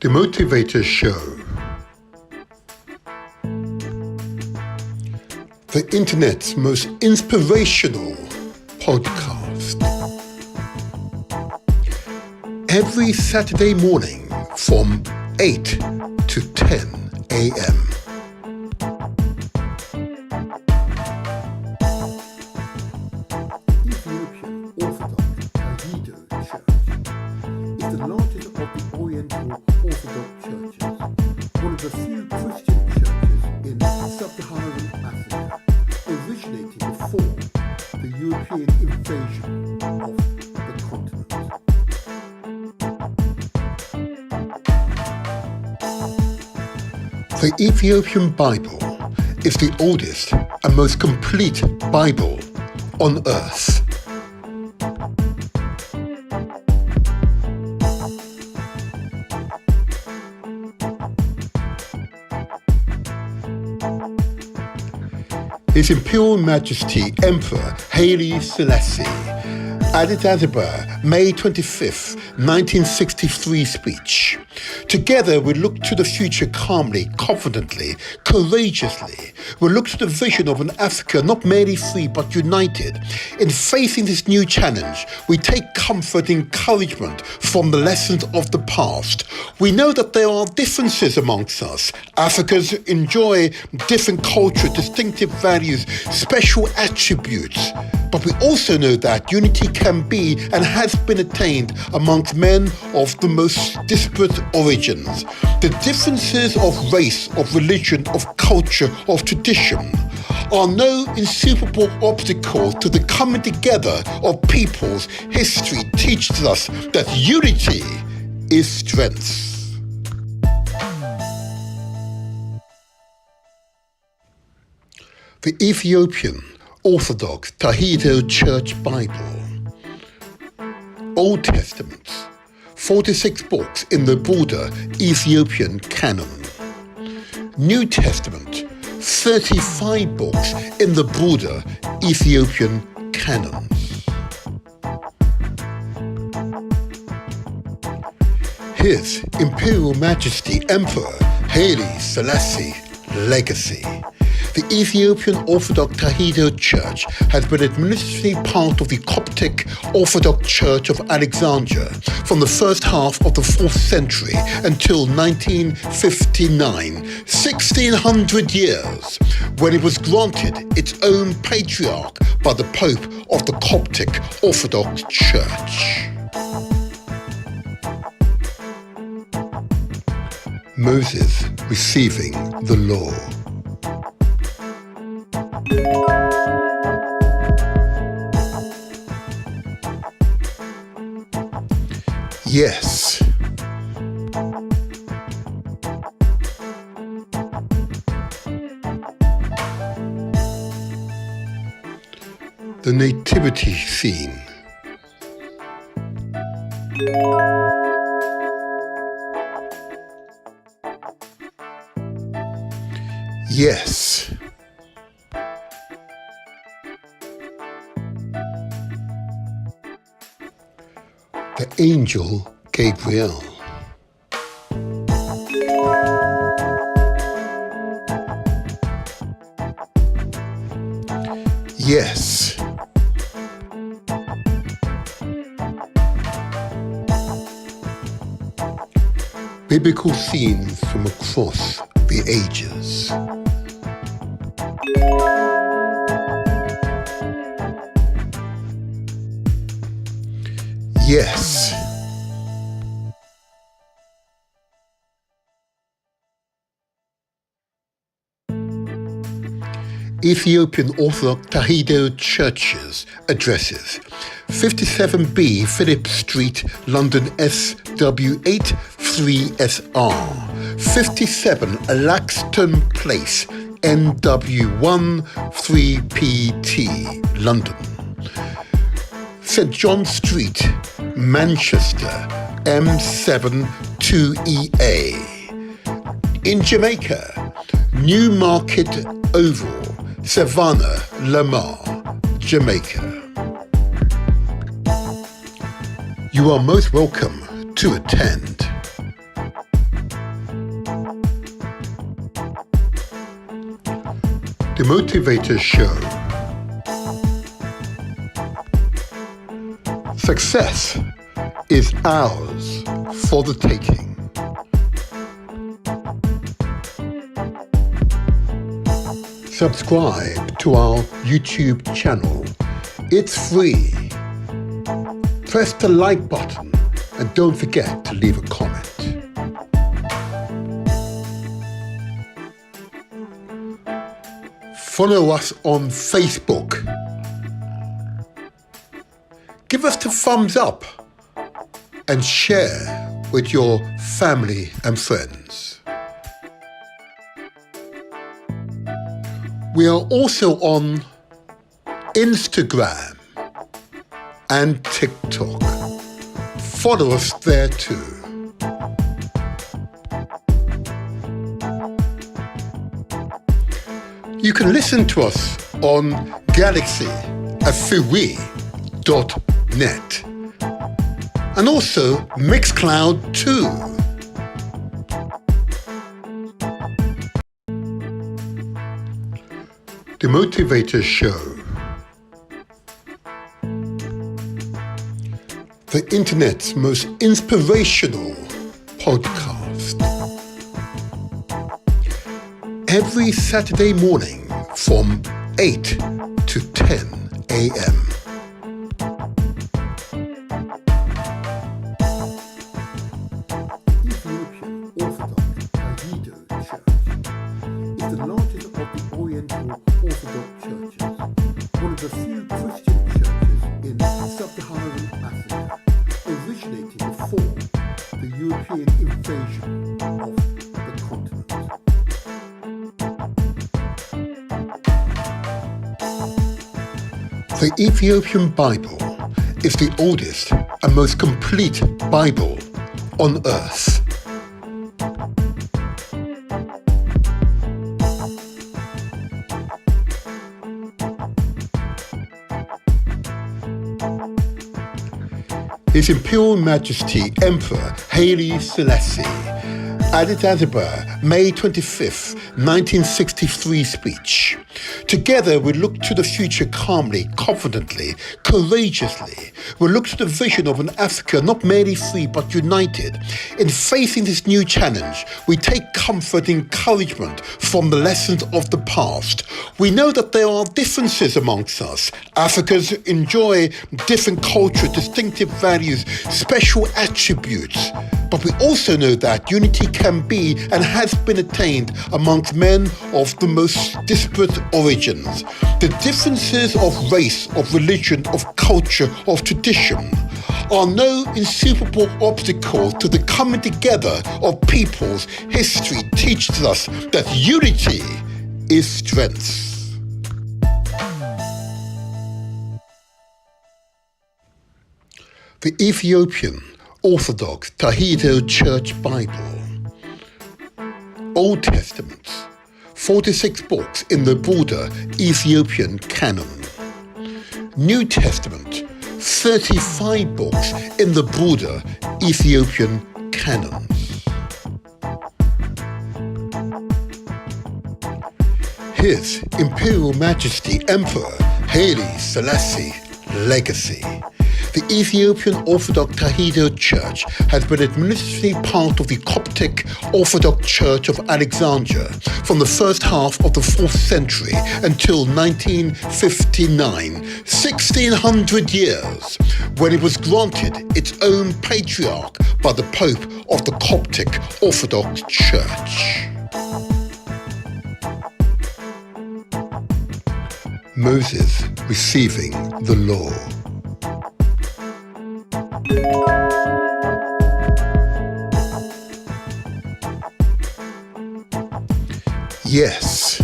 The Motivator Show. The internet's most inspirational podcast. Every Saturday morning from 8 to 10 a.m. Ethiopian Orthodox Tawehdo Church is the largest of the Oriental Orthodox churches, one of the few Christian churches in sub-Saharan Africa, originating before the European invasion of the continent. The Ethiopian Bible is the oldest and most complete Bible on earth. His Imperial Majesty Emperor Haile Selassie, Addis Ababa, May 25th, 1963 speech. Together we look to the future calmly, confidently, courageously. We look to the vision of an Africa not merely free but united. In facing this new challenge, we take comfort and encouragement from the lessons of the past. We know that there are differences amongst us. Africans enjoy different cultures, distinctive values, special attributes. But we also know that unity can be and has been attained amongst men of the most disparate origins. The differences of race, of religion, of culture, of tradition are no insuperable obstacle to the coming together of peoples. History teaches us that unity is strength. The Ethiopian Orthodox Tawehdo Church Bible. Old Testament, 46 books in the broader Ethiopian canon. New Testament, 35 books in the broader Ethiopian canons. His Imperial Majesty Emperor Haile Selassie legacy. The Ethiopian Orthodox Tawehdo Church has been administratively part of the Coptic Orthodox Church of Alexandria from the first half of the 4th century until 1959, 1600 years, when it was granted its own patriarch by the Pope of the Coptic Orthodox Church. Moses receiving the law. Yes. The nativity scene. Yes. The angel Gabriel. Yes. Biblical scenes from across the ages. Yes. Ethiopian Orthodox Tawehdo Churches addresses 57B Phillip Street, London SW8 3SR, 57 Laxton Place, NW1 3PT, London. St John Street, Manchester, M7 2EA. In Jamaica, Newmarket Oval, Savannah, Lamar, Jamaica. You are most welcome to attend. Motivator Show. Success is ours for the taking. Subscribe to our YouTube channel. It's free. Press the like button and don't forget to leave a comment. Follow us on Facebook. Give us the thumbs up and share with your family and friends. We are also on Instagram and TikTok. Follow us there too. You can listen to us on galaxy.net and also Mixcloud too. The Motivator Show. The internet's most inspirational podcast. Every Saturday morning from 8 to 10 a.m. Ethiopian Orthodox Tawehdo Church is the largest of the Oriental Orthodox churches, one of the few Christian churches in sub-Saharan Africa, originating before the European invasion of the continent. The Ethiopian Bible is the oldest and most complete Bible on earth. His Imperial Majesty Emperor Haile Selassie, Addis Ababa, May 25th, 1963 speech. Together we look to the future calmly, confidently, courageously. We look to the vision of an Africa not merely free but united. In facing this new challenge, we take comfort and encouragement from the lessons of the past. We know that there are differences amongst us. Africans enjoy different culture, distinctive values, special attributes. But we also know that unity can be and has been attained amongst men of the most disparate origins. The differences of race, of religion, of culture, of tradition are no insuperable obstacle to the coming together of peoples. History teaches us that unity is strength. The Ethiopian Orthodox Tawehdo Church Bible. Old Testament, 46 books in the broader Ethiopian canon. New Testament, 35 books in the broader Ethiopian canons. His Imperial Majesty Emperor Haile Selassie legacy. The Ethiopian Orthodox Tawehdo Church has been administratively part of the Coptic Orthodox Church of Alexandria from the first half of the 4th century until 1959, 1600 years, when it was granted its own patriarch by the Pope of the Coptic Orthodox Church. Moses receiving the law. Yes.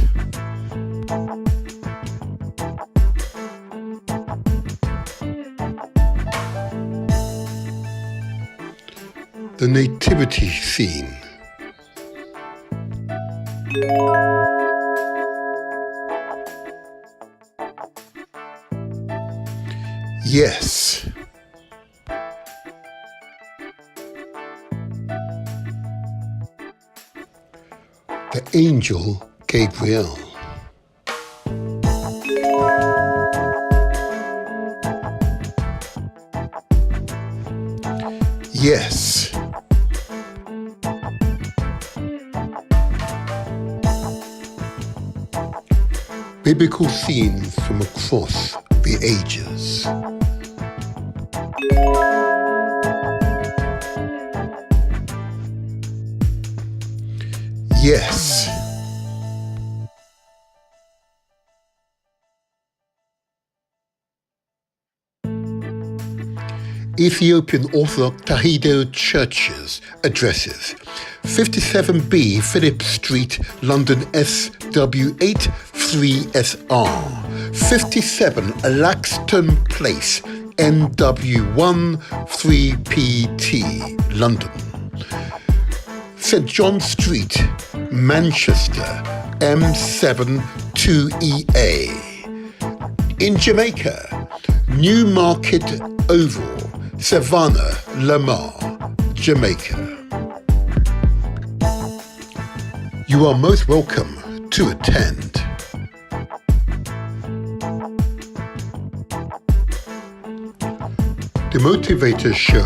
The nativity scene. Yes. The angel Gabriel. Yes. Biblical scenes from across the ages. Yes. Ethiopian Orthodox Tawehdo churches addresses 57B Phillip Street, London SW8 3SR, 57 Laxton Place, NW1 3PT, London, St John Street, Manchester M7 2EA, in Jamaica, Newmarket Oval, Savannah, Lamar, Jamaica. You are most welcome to attend. The Motivator Show.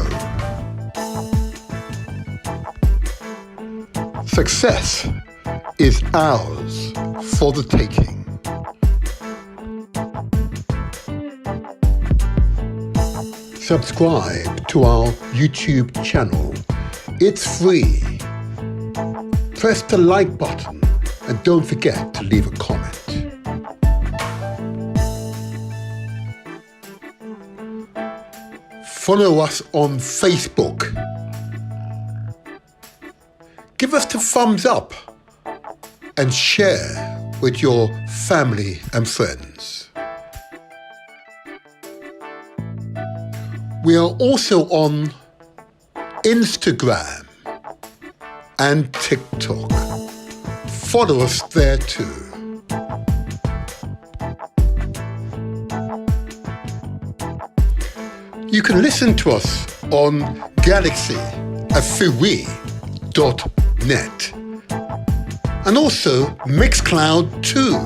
Success is ours for the taking. Subscribe to our YouTube channel. It's free. Press the like button and don't forget to leave a comment. Follow us on Facebook. Give us the thumbs up and share with your family and friends. We are also on Instagram and TikTok. Follow us there too. You can listen to us on galaxy.net and also Mixcloud too.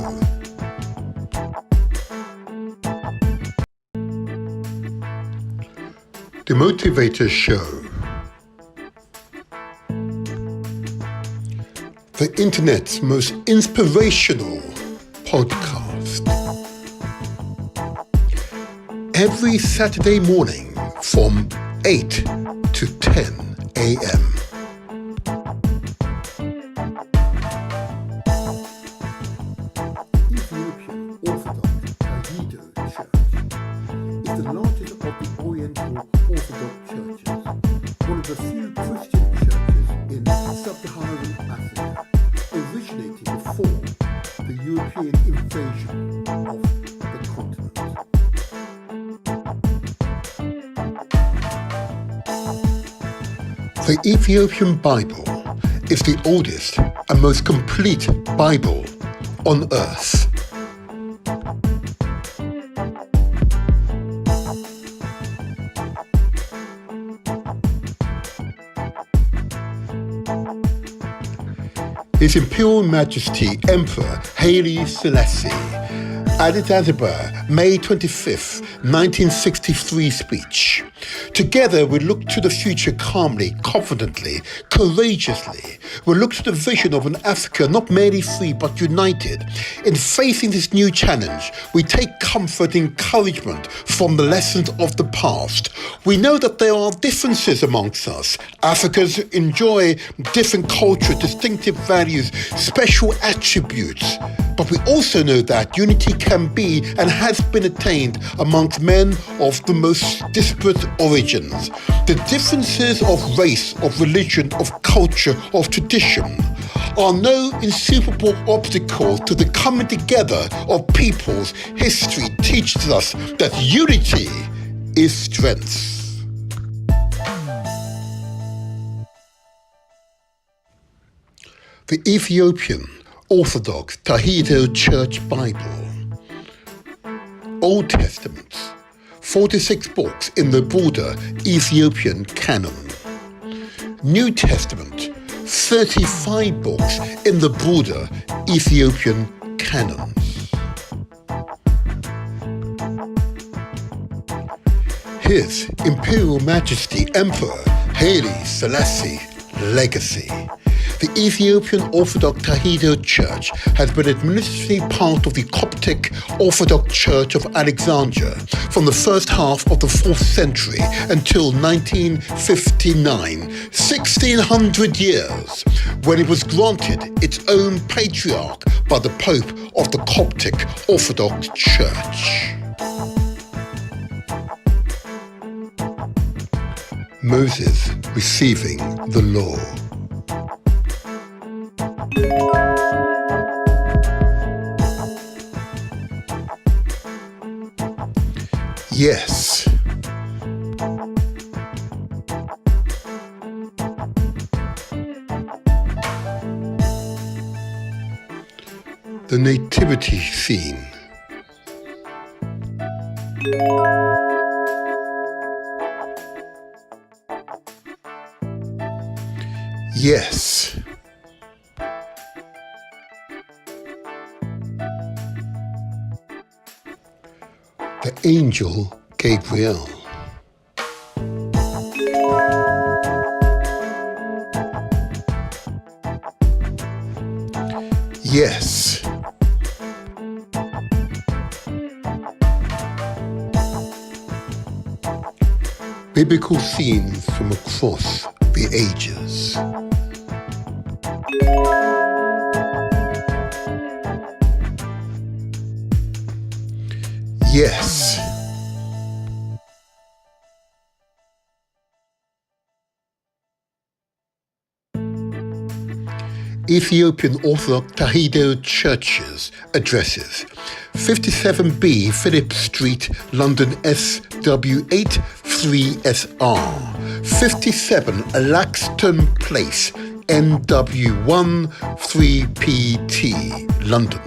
The Motivator Show. The internet's most inspirational podcast. Every Saturday morning from 8 to 10 a.m. Ethiopian Orthodox Tawehdo Church is the largest of the Oriental Orthodox churches, one of the few Christian churches in sub-Saharan Africa, originating before the European invasion of the continent. The Ethiopian Bible is the oldest and most complete Bible on earth. His Imperial Majesty Emperor Haile Selassie, Addis Ababa, May 25th, 1963 speech. Together we look to the future calmly, confidently, courageously. We look to the vision of an Africa not merely free but united. In facing this new challenge, we take comfort and encouragement from the lessons of the past. We know that there are differences amongst us. Africans enjoy different culture, distinctive values, special attributes. But we also know that unity can be and has been attained amongst men of the most disparate origins. The differences of race, of religion, of culture, of tradition are no insuperable obstacle to the coming together of peoples. History teaches us that unity is strength. The Ethiopian Orthodox Tawehdo Church Bible. Old Testament, 46 books in the broader Ethiopian canon. New Testament, 35 books in the broader Ethiopian canons. His Imperial Majesty Emperor Haile Selassie legacy. The Ethiopian Orthodox Tawehdo Church has been administratively part of the Coptic Orthodox Church of Alexandria from the first half of the 4th century until 1959, 1600 years, when it was granted its own patriarch by the Pope of the Coptic Orthodox Church. Moses receiving the law. Yes. The nativity scene. Yes. The angel Gabriel. Yes. Biblical scenes from across the ages. Yes. Ethiopian Orthodox Tawehdo Churches addresses 57B Phillip Street, London SW8 3SR, 57 Laxton Place, NW1 3PT, London.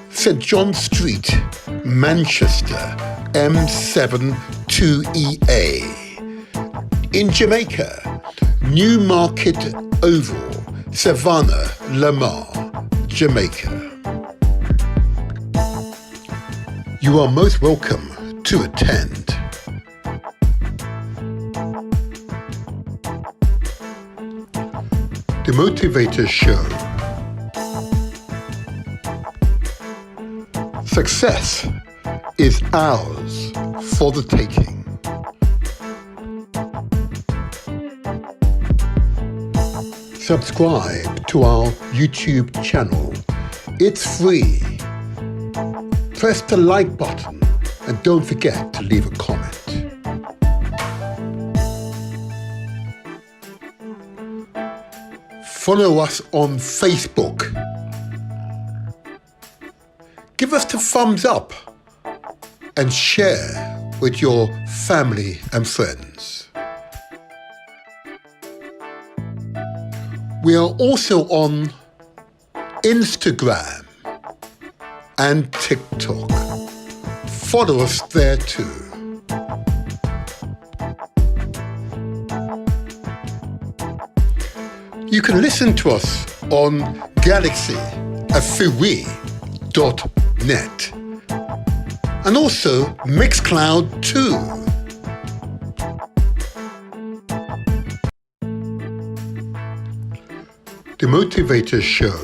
St John Street, Manchester, M7 2EA. In Jamaica, Newmarket Oval, Savannah, Lamar, Jamaica. You are most welcome to attend. The Motivator Show. Success is ours for the taking. Subscribe to our YouTube channel. It's free. Press the like button and don't forget to leave a comment. Follow us on Facebook. Give us the thumbs up and share with your family and friends. We are also on Instagram and TikTok. Follow us there too. You can listen to us on galaxyafui.net and also Mixcloud too. The Motivator Show.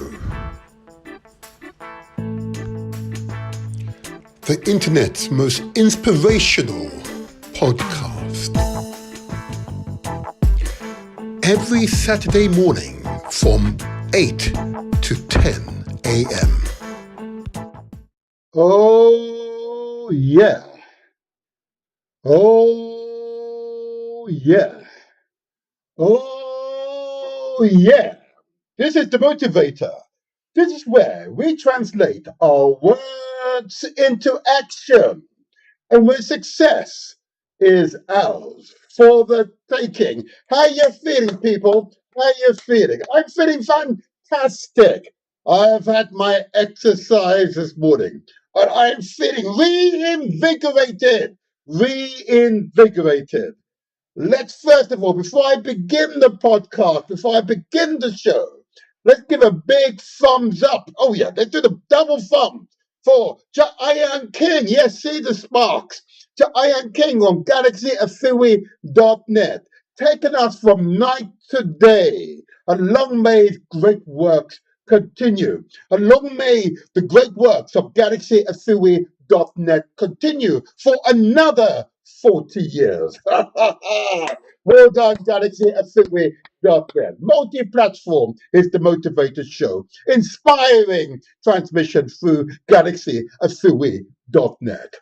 The internet's most inspirational podcast. Every Saturday morning from 8 to 10 a.m. Oh, yeah. Oh, yeah. Oh, yeah. This is the Motivator. This is where we translate our words into action and where success is ours for the taking. How you feeling, people? How you feeling? I'm feeling fantastic. I have had my exercise this morning and I'm feeling reinvigorated. Reinvigorated. Let's first of all, before I begin the podcast, before I begin the show, let's give a big thumbs up. Oh yeah, let's do the double thumb for Ian King. Yes, see the sparks. Ian King on galaxyafui.net. taken us from night to day. And long may his great works continue. And long may the great works of GalaxyAfui.net continue for another 40 years. Well done, GalaxyAfui.net. Multi-platform is the Motivator Show, inspiring transmission through GalaxyAfui.net.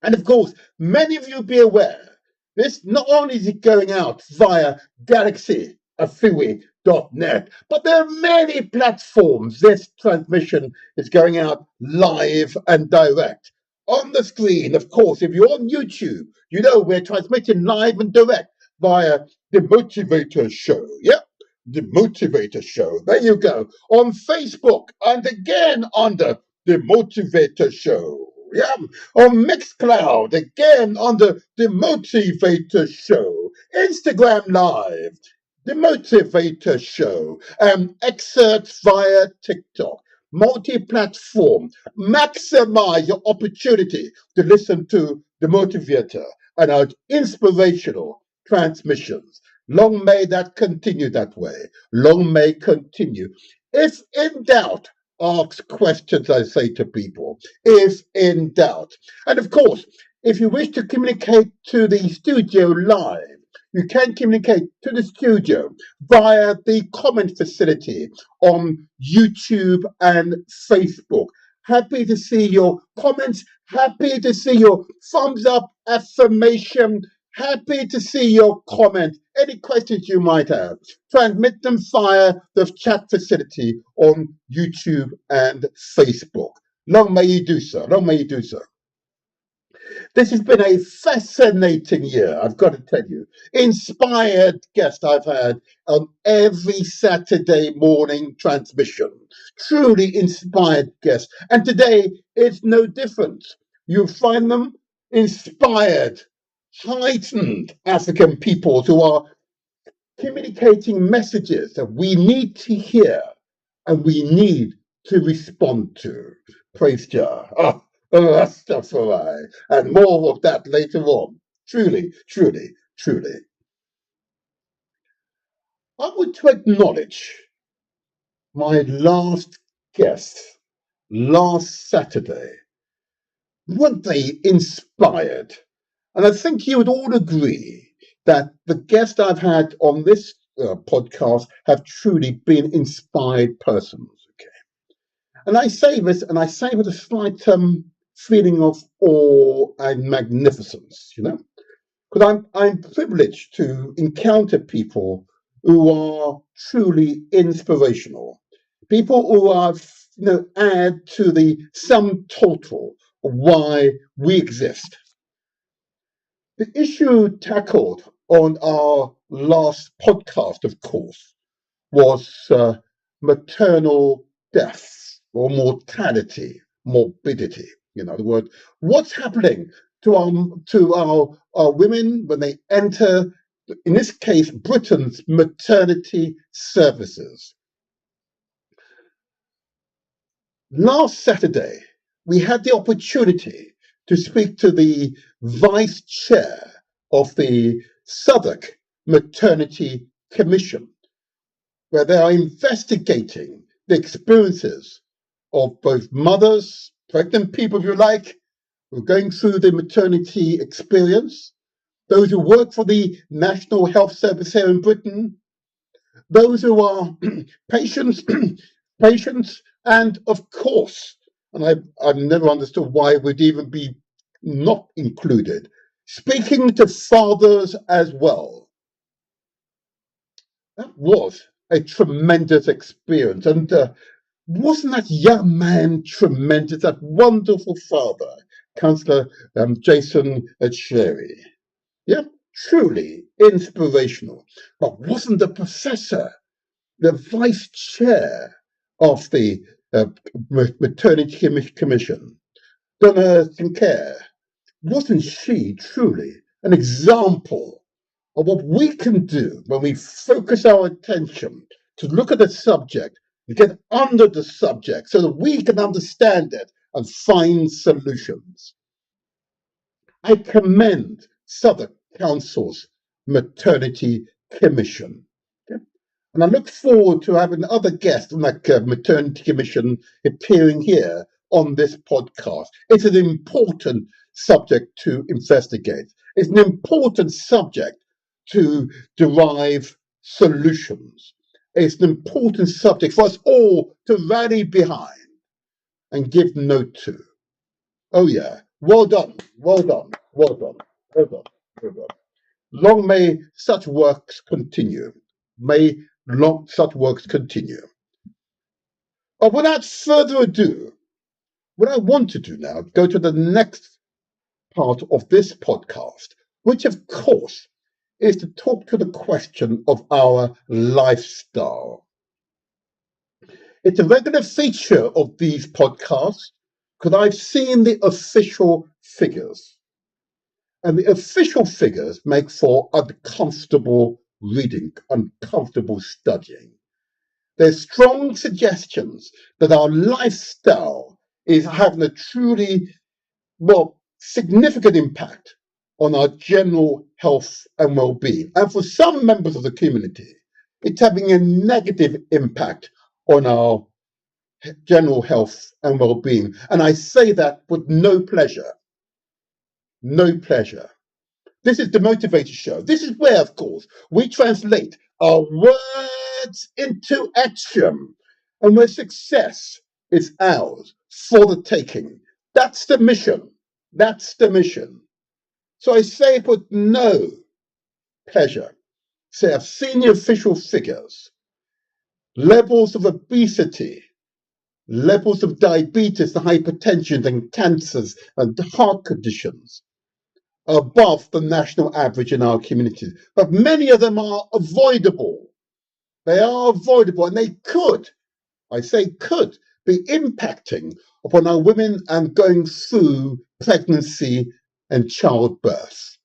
And of course, many of you be aware, this not only is it going out via GalaxyAfui.net, but there are many platforms this transmission is going out live and direct. On the screen, of course, if you're on YouTube, you know we're transmitting live and direct via The Motivator Show. Yep, The Motivator Show. There you go. On Facebook, and again under The Motivator Show. Yeah, on Mixcloud, again on the Motivator Show, Instagram Live, The Motivator Show, excerpts via TikTok, multi-platform. Maximize your opportunity to listen to The Motivator and our inspirational transmissions. Long may that continue that way. Long may continue. If in doubt, ask questions, I say to people, if in doubt. And of course, if you wish to communicate to the studio live, you can communicate to the studio via the comment facility on YouTube and Facebook. Happy to see your comments, happy to see your thumbs up, affirmation, happy to see your comment. Any questions you might have, transmit them via the chat facility on YouTube and Facebook. Long may you do so. Long may you do so. This has been a fascinating year, I've got to tell you. Inspired guest I've had on every Saturday morning transmission. Truly inspired guests. And today it's no different. You'll find them inspired, heightened African peoples who are communicating messages that we need to hear and we need to respond to. Praise Jah. Rastafari. And more of that later on. Truly, truly, truly. I want to acknowledge my last guest last Saturday. Weren't they inspired? And I think you would all agree that the guests I've had on this podcast have truly been inspired persons. Okay, and I say this, and I say with a slight feeling of awe and magnificence, you know, because I'm privileged to encounter people who are truly inspirational, people who are, you know, add to the sum total of why we exist. The issue tackled on our last podcast, of course, was maternal death or mortality, morbidity. In other words, what's happening to our women when they enter, in this case, Britain's maternity services. Last Saturday, we had the opportunity to speak to the vice chair of the Southwark Maternity Commission, where they are investigating the experiences of both mothers, pregnant people, if you like, who are going through the maternity experience, those who work for the National Health Service here in Britain, those who are patients, and of course, and I've never understood why it would even be not included, speaking to fathers as well. That was a tremendous experience. And wasn't that young man tremendous, that wonderful father, Councillor Jason Cherry? Yeah, truly inspirational. But wasn't the professor, the vice chair of the Maternity Commission, Donna Sinclair, wasn't she truly an example of what we can do when we focus our attention to look at a subject and get under the subject so that we can understand it and find solutions? I commend Southwark Council's Maternity Commission. Okay? And I look forward to having other guests on that Maternity Commission appearing here on this podcast. It's an important subject to investigate. It's an important subject to derive solutions. It's an important subject for us all to rally behind and give note to. Oh yeah, well done, well done, well done, well done, well done. Long may such works continue. May such works continue. But without further ado, what I want to do now, go to the next part of this podcast, which of course is to talk to the question of our lifestyle. It's a regular feature of these podcasts because I've seen the official figures. And the official figures make for uncomfortable reading, uncomfortable studying. There's strong suggestions that our lifestyle is having a truly, significant impact on our general health and well-being. And for some members of the community, it's having a negative impact on our general health and well-being. And I say that with no pleasure. No pleasure. This is the Motivator Show. This is where, of course, we translate our words into action and where success is ours for the taking. That's the mission. That's the mission. So I say it with no pleasure. Say I've seen the official figures. Levels of obesity, levels of diabetes and hypertension and cancers and heart conditions above the national average in our communities. But many of them are avoidable. They are avoidable and they could, I say could, be impacting upon our women and going through pregnancy and childbirth.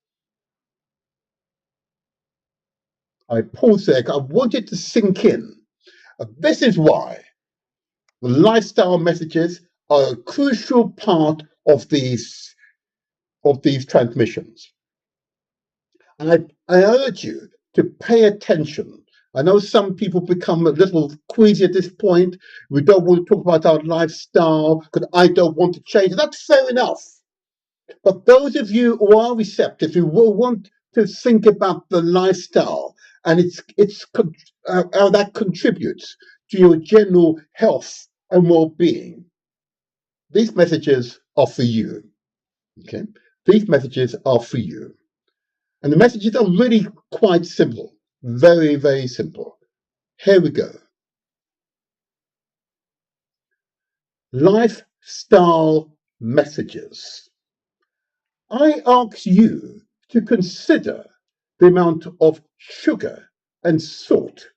I pause there. I want it to sink in. This is why the lifestyle messages are a crucial part of these transmissions. And I urge you to pay attention. I know some people become a little queasy at this point. We don't want to talk about our lifestyle because I don't want to change. That's fair enough. But those of you who are receptive, who will want to think about the lifestyle and how that contributes to your general health and well-being, these messages are for you. Okay? These messages are for you. And the messages are really quite simple. Very, very simple. Here we go. Lifestyle messages. I ask you to consider the amount of sugar and salt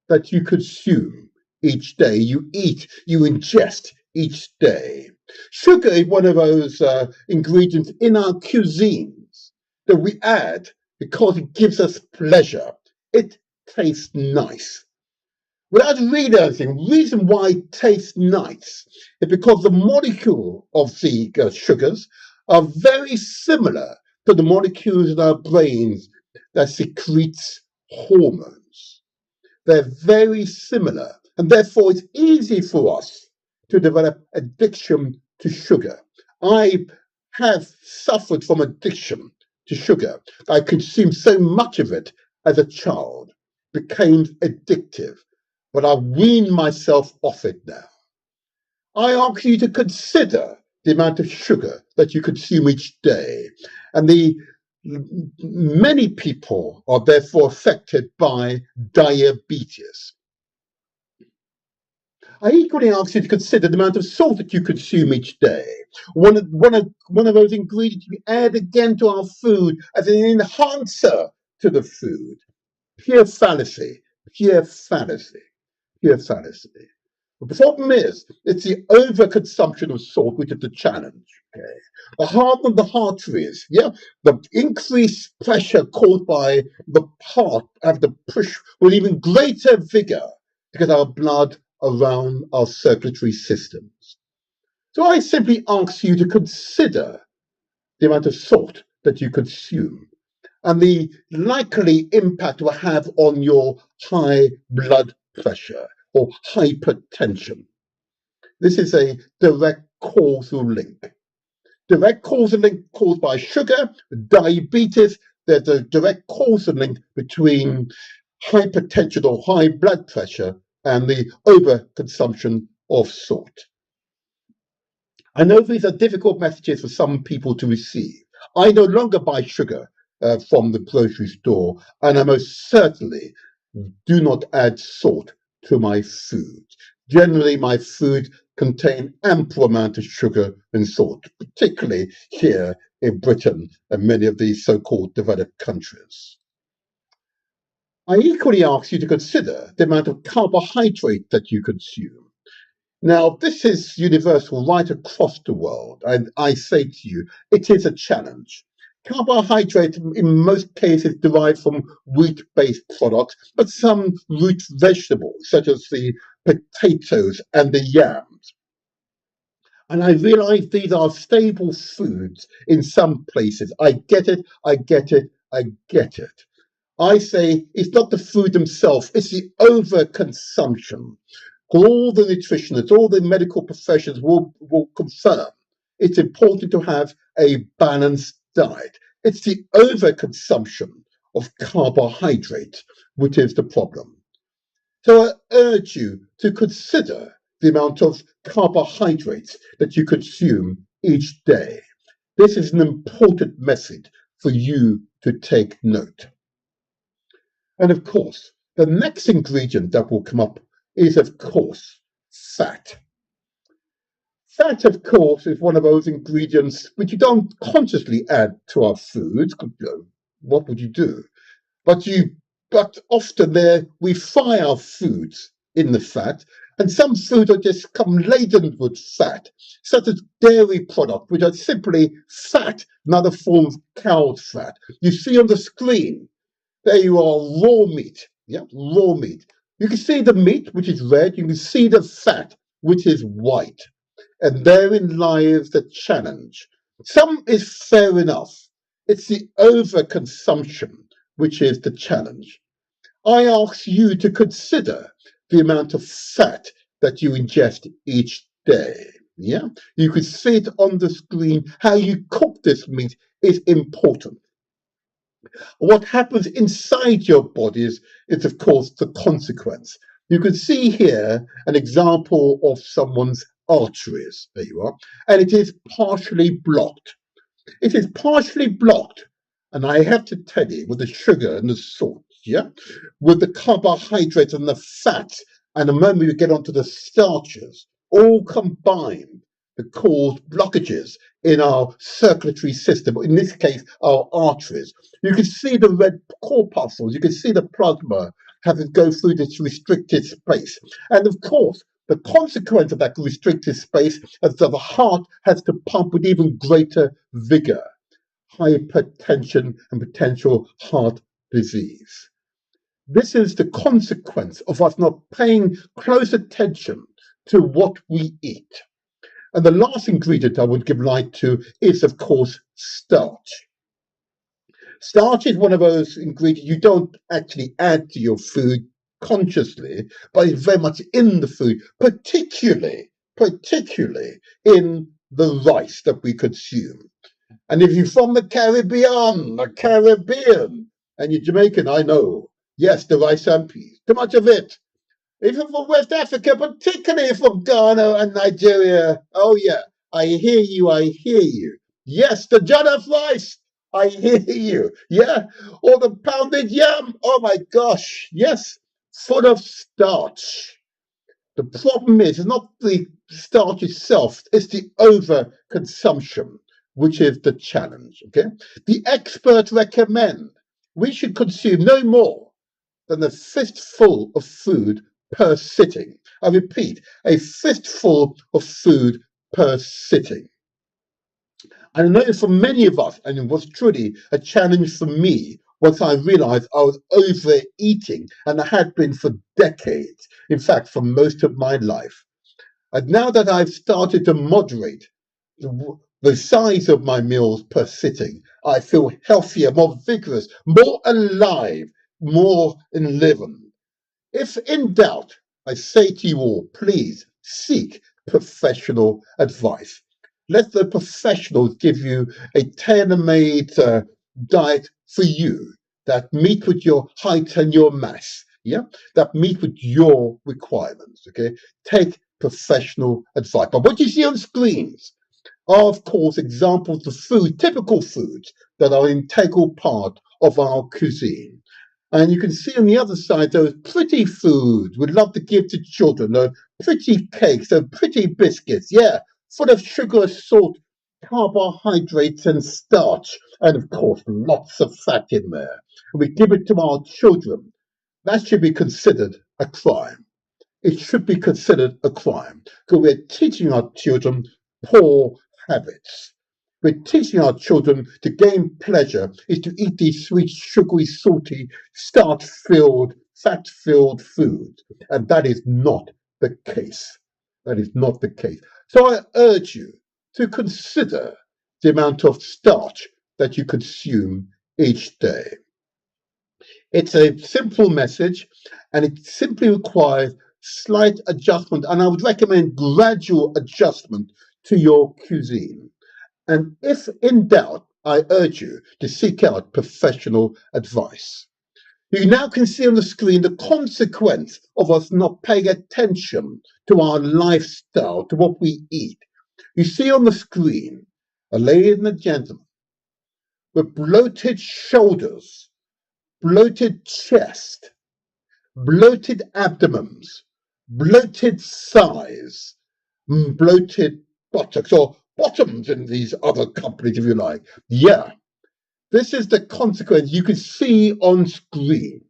that you consume each day, you eat, you ingest each day. Sugar is one of those ingredients in our cuisines that we add because it gives us pleasure. It tastes nice. Without realizing, the reason why it tastes nice is because the molecule of the sugars are very similar to the molecules in our brains that secretes hormones. They're very similar, and therefore it's easy for us to develop addiction to sugar. I have suffered from addiction to sugar. I consumed so much of it as a child, became addictive, but I weaned myself off it now. I ask you to consider the amount of sugar that you consume each day, and many people are therefore affected by diabetes. I equally ask you to consider the amount of salt that you consume each day. One of those ingredients we add again to our food as an enhancer to the food. Pure fallacy, pure fallacy, pure fallacy. But the problem is, it's the overconsumption of salt which is the challenge. Okay? The harder the arteries, the increased pressure caused by the heart have to push with even greater vigor to get our blood around our circulatory systems. So I simply ask you to consider the amount of salt that you consume. and the likely impact it will have on your high blood pressure or hypertension. This is a direct causal link. Direct causal link caused by sugar, diabetes. There's a direct causal link between hypertension or high blood pressure and the overconsumption of salt. I know these are difficult messages for some people to receive. I no longer buy sugar from the grocery store, and I most certainly do not add salt to my food. Generally, my food contain ample amount of sugar and salt, particularly here in Britain and many of these so-called developed countries. I equally ask you to consider the amount of carbohydrate that you consume. Now, this is universal right across the world, and I say to you, it is a challenge. Carbohydrate in most cases derived from wheat-based products, but some root vegetables, such as the potatoes and the yams. And I realize these are stable foods in some places. I get it, I get it, I get it. I say it's not the food themselves, it's the overconsumption. All the nutritionists, all the medical professions will confirm it's important to have a balanced diet. It's the overconsumption of carbohydrate which is the problem. So I urge you to consider the amount of carbohydrates that you consume each day. This is an important message for you to take note. And of course, the next ingredient that will come up is, of course, fat. Fat, of course, is one of those ingredients which you don't consciously add to our foods. What would you do? But often there we fry our foods in the fat, and some foods are just come laden with fat, such as dairy products, which are simply fat, another form of cow's fat. You see on the screen, there you are, raw meat. Yeah, raw meat. You can see the meat, which is red. You can see the fat, which is white. And therein lies the challenge. Some is fair enough. It's the overconsumption, which is the challenge. I ask you to consider the amount of fat that you ingest each day. Yeah, you can see it on the screen. How you cook this meat is important. What happens inside your bodies is, of course, the consequence. You can see here an example of someone's arteries. There you are. And it is partially blocked. It is partially blocked. And I have to tell you, with the sugar and the salt, yeah, with the carbohydrates and the fats, and the moment we get onto the starches, all combined to cause blockages in our circulatory system, in this case, our arteries. You can see the red corpuscles, you can see the plasma having to go through this restricted space. And of course, the consequence of that restricted space is that the heart has to pump with even greater vigor, hypertension and potential heart disease. This is the consequence of us not paying close attention to what we eat. And the last ingredient I would give light to is, of course, starch. Starch is one of those ingredients you don't actually add to your food consciously, but it's very much in the food, particularly in the rice that we consume. And if you're from the Caribbean, and you're Jamaican, I know, yes, the rice and peas, too much of it. If you're from West Africa, particularly from Ghana and Nigeria, oh yeah, I hear you. Yes, the jollof rice, I hear you. Yeah, or the pounded yam, oh my gosh, yes, full of starch. The problem is not the starch itself, it's the overconsumption, which is the challenge, okay? The experts recommend we should consume no more than a fistful of food per sitting. I repeat, a fistful of food per sitting. I know for many of us, and it was truly a challenge for me once I realized I was overeating, and I had been for decades, in fact, for most of my life. And now that I've started to moderate the size of my meals per sitting, I feel healthier, more vigorous, more alive, more enlivened. If in doubt, I say to you all, please seek professional advice. Let the professionals give you a tailor-made diet for you that meet with your height and your mass, yeah, that meet with your requirements. Okay, take professional advice. But what you see on screens are, of course, examples of food, typical foods that are an integral part of our cuisine. And you can see on the other side those pretty foods we'd love to give to children, those pretty cakes, those pretty biscuits, yeah, full of sugar, salt, carbohydrates, and starch, and of course, lots of fat in there. And we give it to our children. That should be considered a crime. It should be considered a crime because we're teaching our children poor habits. We're teaching our children to gain pleasure is to eat these sweet, sugary, salty, starch-filled, fat-filled foods. And that is not the case. That is not the case. So I urge you to consider the amount of starch that you consume each day. It's a simple message and it simply requires slight adjustment. And I would recommend gradual adjustment to your cuisine. And if in doubt, I urge you to seek out professional advice. You now can see on the screen the consequence of us not paying attention to our lifestyle, to what we eat. You see on the screen a lady and a gentleman with bloated shoulders, bloated chest, bloated abdomens, bloated thighs, bloated buttocks, or bottoms in these other companies, if you like. Yeah, this is the consequence you can see on screen.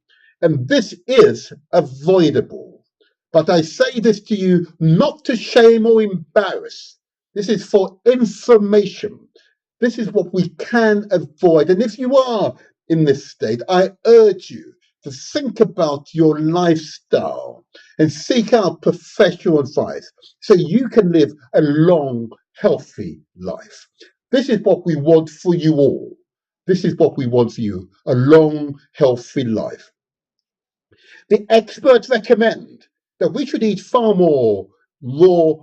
And this is avoidable. But I say this to you not to shame or embarrass. This is for information. This is what we can avoid. And if you are in this state, I urge you to think about your lifestyle and seek out professional advice so you can live a long, healthy life. This is what we want for you all. This is what we want for you, a long, healthy life. The experts recommend that we should eat far more raw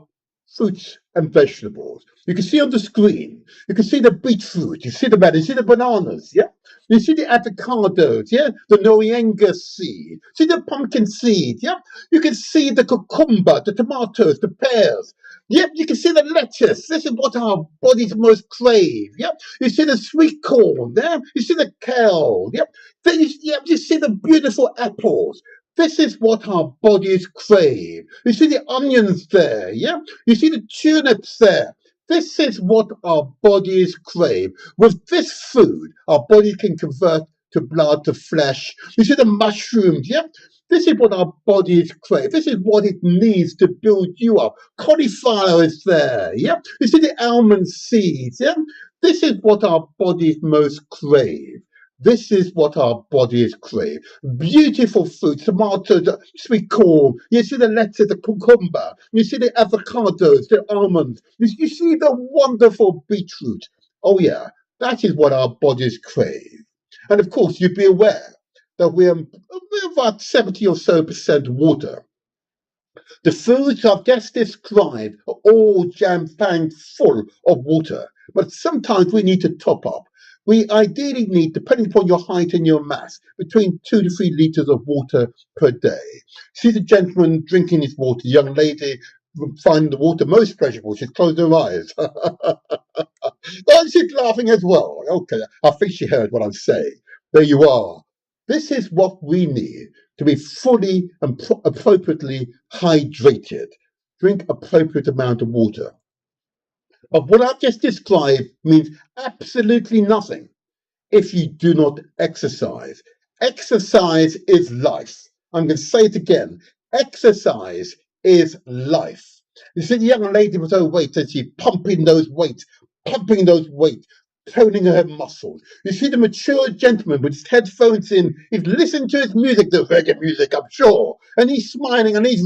fruits and vegetables. You can see on the screen, you can see the beetroot, you see the melon, you see the bananas, yeah? You see the avocados, yeah? The norianga seed, see the pumpkin seed, yeah? You can see the cucumber, the tomatoes, the pears. Yep, you can see the lettuce. This is what our bodies most crave. Yep, you see the sweet corn. Yeah, you see the kale. Yep, you see the beautiful apples. This is what our bodies crave. You see the onions there. Yeah, you see the turnips there. This is what our bodies crave. With this food, our body can convert to blood, to flesh. You see the mushrooms. Yeah. This is what our bodies crave. This is what it needs to build you up. Cauliflower is there, yeah? You see the almond seeds, yeah? This is what our bodies most crave. This is what our bodies crave. Beautiful fruit, tomatoes, sweet corn. You see the lettuce, the cucumber. You see the avocados, the almonds. You see the wonderful beetroot. Oh yeah, that is what our bodies crave. And of course, you'd be aware that we're about 70 or so % water. The foods I've just described are all jam-packed full of water, but sometimes we need to top up. We ideally need, depending upon your height and your mass, between 2 to 3 litres of water per day. See the gentleman drinking his water, the young lady finding the water most pleasurable. She's closed her eyes. And she's laughing as well. Okay, I think she heard what I'm saying. There you are. This is what we need to be fully and appropriately hydrated. Drink appropriate amount of water. But what I've just described means absolutely nothing if you do not exercise. Exercise is life. I'm going to say it again. Exercise is life. You see the young lady with her weight and she's pumping those weights, toning her muscles. You see the mature gentleman with his headphones in, he's listening to his music, the reggae music, I'm sure, and he's smiling and he's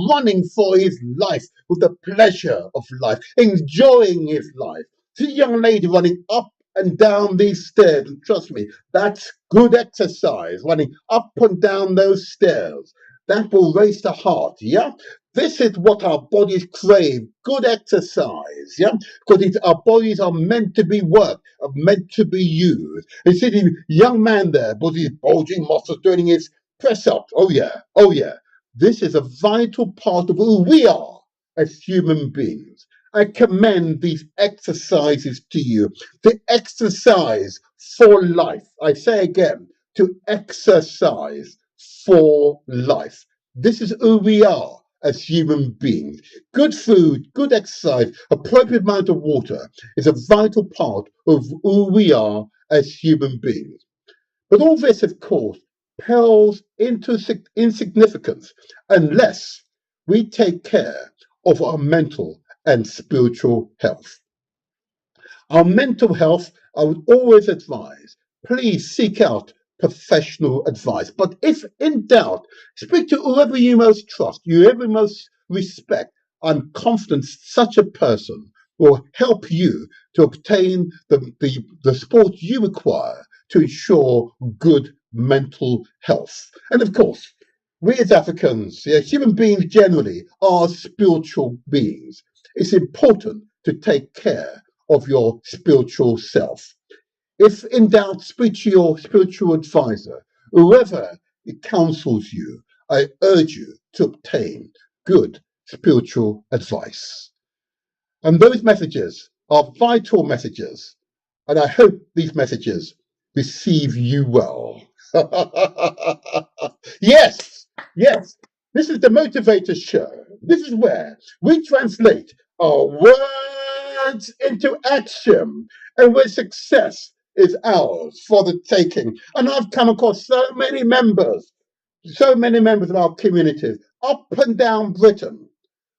running for his life with the pleasure of life, enjoying his life. See the young lady running up and down these stairs. And trust me, that's good exercise, running up and down those stairs. That will raise the heart, yeah? This is what our bodies crave, good exercise, yeah? Because our bodies are meant to be worked, are meant to be used. You see the young man there, with his bulging muscles doing his press-ups. Oh yeah, oh yeah. This is a vital part of who we are as human beings. I commend these exercises to you, to exercise for life. I say again, to exercise for life. This is who we are as human beings. Good food, good exercise, appropriate amount of water is a vital part of who we are as human beings. But all this, of course, pales into insignificance unless we take care of our mental and spiritual health. Our mental health, I would always advise, please seek out professional advice. But if in doubt, speak to whoever you most trust, whoever you most respect. I'm confident such a person will help you to obtain the support you require to ensure good mental health. And of course, we as Africans, human beings generally, are spiritual beings. It's important to take care of your spiritual self. If in doubt, speak to your spiritual advisor, whoever counsels you. I urge you to obtain good spiritual advice. And those messages are vital messages, and I hope these messages receive you well. Yes, yes, this is the Motivator Show. This is where we translate our words into action, and where success is ours for the taking. And I've come across so many members of our communities up and down Britain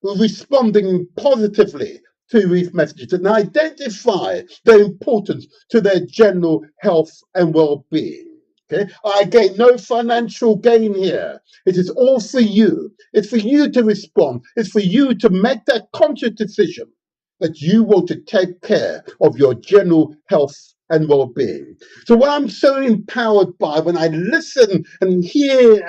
who are responding positively to these messages and identify the importance to their general health and well-being. Okay? I gain no financial gain here. It is all for you. It's for you to respond. It's for you to make that conscious decision that you want to take care of your general health and well-being. So what I'm so empowered by when I listen and hear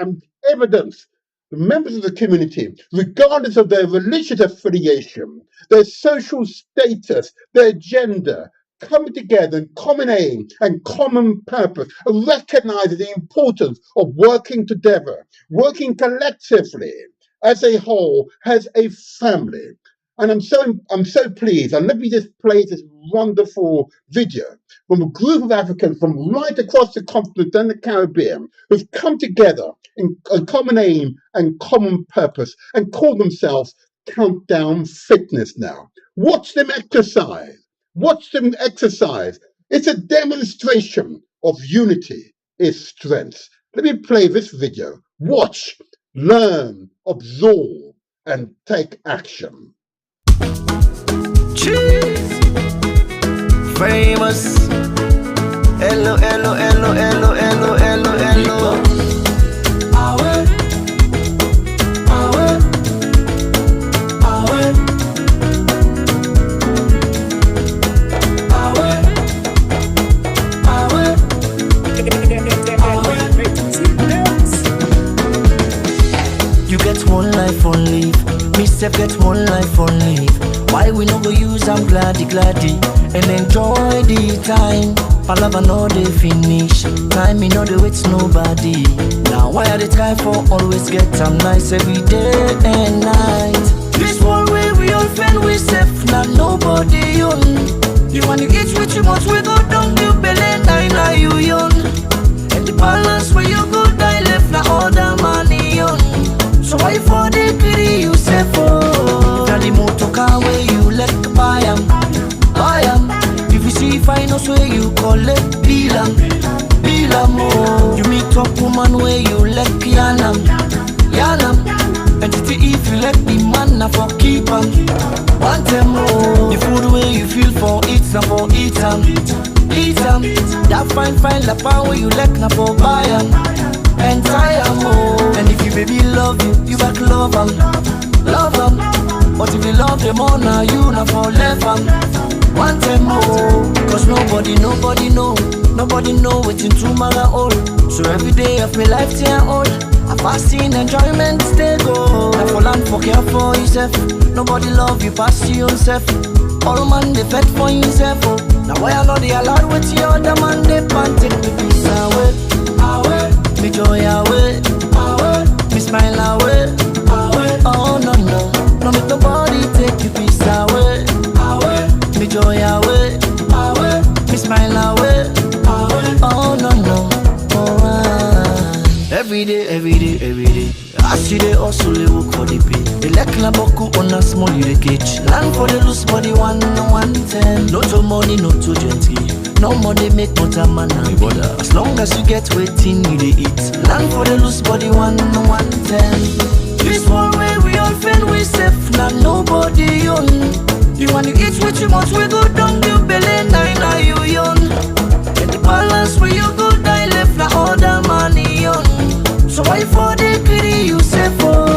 evidence, the members of the community, regardless of their religious affiliation, their social status, their gender, coming together in common aim and common purpose, recognizing the importance of working together, working collectively as a whole, as a family. And I'm so pleased. And let me just play this wonderful video from a group of Africans from right across the continent and the Caribbean who've come together in a common aim and common purpose and call themselves Countdown Fitness now. Watch them exercise. Watch them exercise. It's a demonstration of unity is strength. Let me play this video. Watch, learn, absorb, and take action. Cheese. Famous. Hello, hello, hello, hello, hello, hello, hello. Our. You get one life only. Me self get one life only. Why we no go use am gladdy and enjoy the time? Palava no dey finish. Time me no dey wait nobody. Now why I dey try for always get am nice every day and night? This one way we all fend we safe, now nobody own. You want to eat with you much we go down you belly nine you young. And the balance where you go die left now all the money on. So why for the greedy you say for? Now the motor car where you let buy 'em. If you see finance where you collect bill 'em, oh. You meet up woman where you let yarn 'em. And if you let the man na for keep 'em, want 'em, oh. The food where you feel for eat na for eat 'em. That fine lapa where you let na for buy 'em. And tie 'em, oh. And if you baby love you back love 'em. But if you love them all, now you not for left am. Want them more, cause nobody know waiting tomorrow all. So every day of my life till I'm old, I fasting enjoyment stay go. Now for land for care for yourself, nobody love you past your own self. All man they fed for himself, oh. Now why I know they allowed with the other man they pan take me peace away, away, me joy away, away, me smile away, away. Oh no no, no make nobody take you peace away, away, me joy away, away, me smile away, away. Oh no no, oh every day, I see they also they work for the pay. They like na boku on a small you the cage. Land for the loose body 110. No to money, no to gently. No money make no time man and bother. As long as you get waiting you they eat. Land for the loose body 110. This one way we all feel we safe, now nobody own. You want to eat what you want, we go down your belly, now you young. Get the balance where you go die left, now all the money on. So why for the greedy you say for?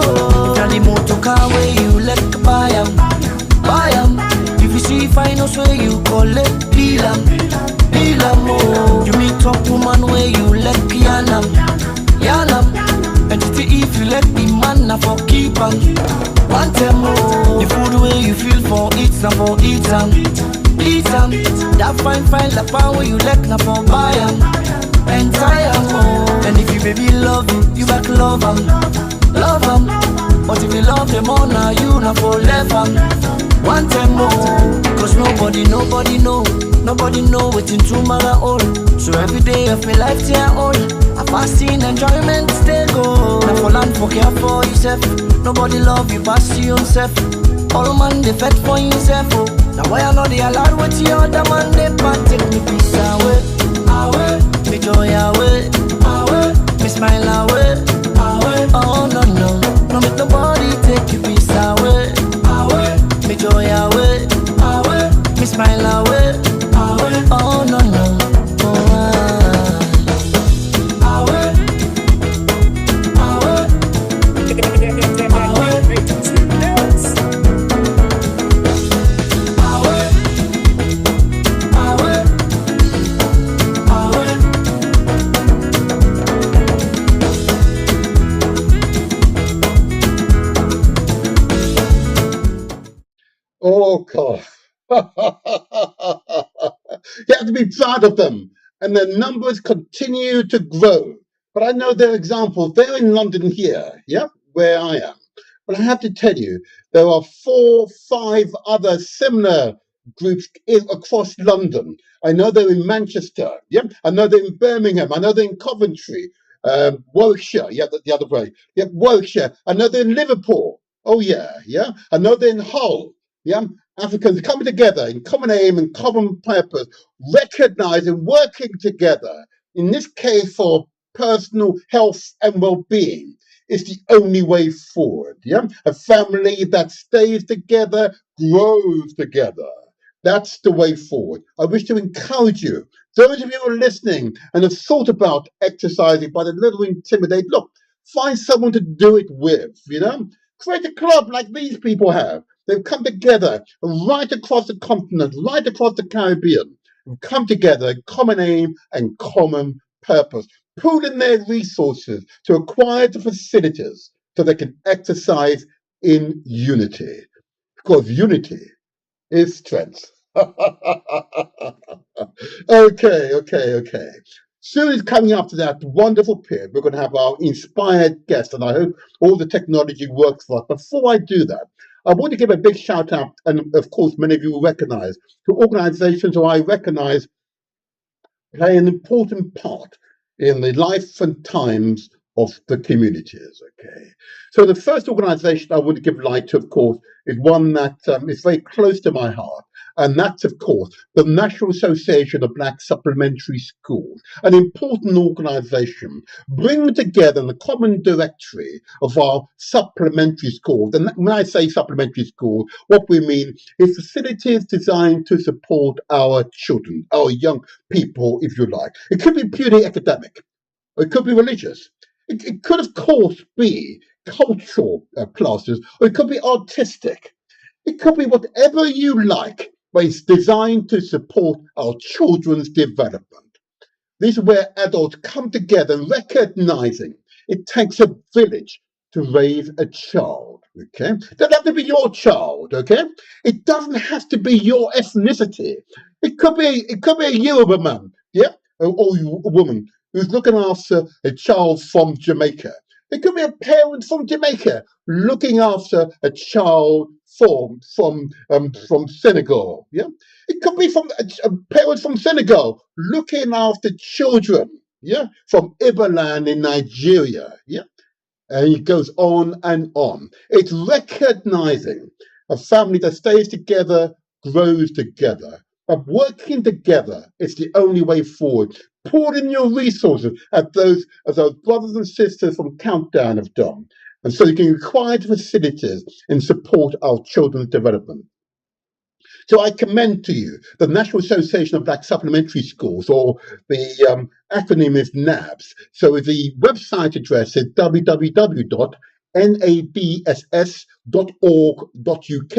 If the motor car where you let buy 'em, buy 'em. If you see finance where you call it, deal 'em, oh. You meet top woman where you let yanam, and if you let the man na for keep 'em, want them more. The food where you feel for it, na for eat 'em. That fine la power where you let na for buy 'em. Entire more. And if you baby love you back love 'em. But if you love them all, now you not for left 'em. Want them more, cause nobody know waiting tomorrow all. So every day of my life till I'm old, I fasting enjoyment stay go. Now for land for care for yourself, nobody love you past your own self. All man they fed for himself, oh. Now why I know they allowed with the other man they pan take me peace away, away. Me joy away, away. Me smile away, away. Oh no no, no make nobody take you peace away, away. Me joy away, away. Me smile away, away. Oh no no, away, away. Oh, God. You have to be proud of them. And their numbers continue to grow. But I know their examples. They're in London here, yeah, where I am. But I have to tell you, there are 4, 5 other similar groups across London. I know they're in Manchester, yeah. I know they're in Birmingham. I know they're in Coventry, Warwickshire, yeah, the other way, yeah, Warwickshire. I know they're in Liverpool. Oh yeah. I know they're in Hull. Yeah, Africans coming together in common aim and common purpose, recognizing, working together, in this case for personal health and well-being, is the only way forward. Yeah, a family that stays together, grows together. That's the way forward. I wish to encourage you, those of you who are listening and have thought about exercising but a little intimidated, look, find someone to do it with, Create a club like these people have. They've come together right across the continent, right across the Caribbean, and come together, common aim and common purpose, pooling their resources to acquire the facilities so they can exercise in unity. Because unity is strength. Okay. Soon is coming up to that wonderful period. We're going to have our inspired guest, and I hope all the technology works for us. Before I do that, I want to give a big shout out, and of course, many of you will recognize, to organizations who I recognize play an important part in the life and times of the communities. Okay, so the first organization I want to give light to, of course, is one that is very close to my heart, and that's, of course, the National Association of Black Supplementary Schools, an important organization bringing together the common directory of our supplementary schools. And when I say supplementary school, what we mean is facilities designed to support our children, our young people, if you like. It could be purely academic, or it could be religious. It could, of course, be cultural classes, or it could be artistic. It could be whatever you like, but it's designed to support our children's development. This is where adults come together recognizing it takes a village to raise a child. Okay? It doesn't have to be your child, okay? It doesn't have to be your ethnicity. It could be a Yoruba man, yeah? Or a woman who's looking after a child from Jamaica. It could be a parent from Jamaica looking after a child from Senegal. Yeah, it could be from a parent from Senegal looking after children. Yeah, from Ibaland in Nigeria. Yeah, and it goes on and on. It's recognizing a family that stays together, grows together. But working together is the only way forward. Pour in your resources as those brothers and sisters from Countdown have done. And so you can acquire the facilities and support our children's development. So I commend to you the National Association of Black Supplementary Schools, or the acronym is NABS. So the website address is www.nabss.org.uk.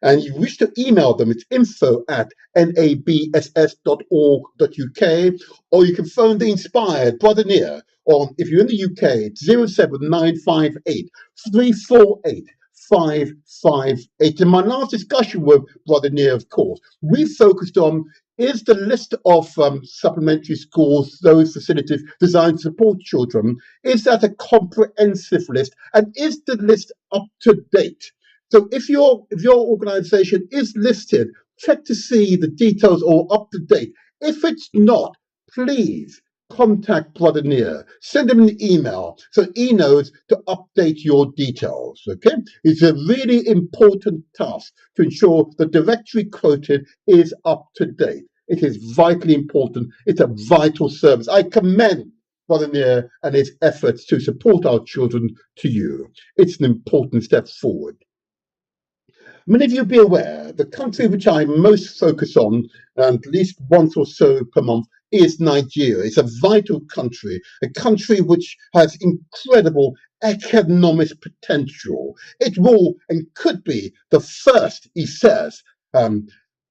And you wish to email them, it's info@nabss.org.uk, or you can phone the inspired Brother Near on, if you're in the UK, it's 07958 348 558. In my last discussion with Brother Near, of course, we focused on, is the list of supplementary schools, those facilities designed to support children, is that a comprehensive list, and is the list up to date? So if your organization is listed, check to see the details are up to date. If it's not, please contact Brother Near. Send him an email so he knows to update your details. Okay? It's a really important task to ensure the directory quoted is up to date. It is vitally important. It's a vital service. I commend Brother Near and his efforts to support our children to you. It's an important step forward. Many of you be aware, the country which I most focus on, at least once or so per month, is Nigeria. It's a vital country, a country which has incredible economic potential. It will and could be the first, he says,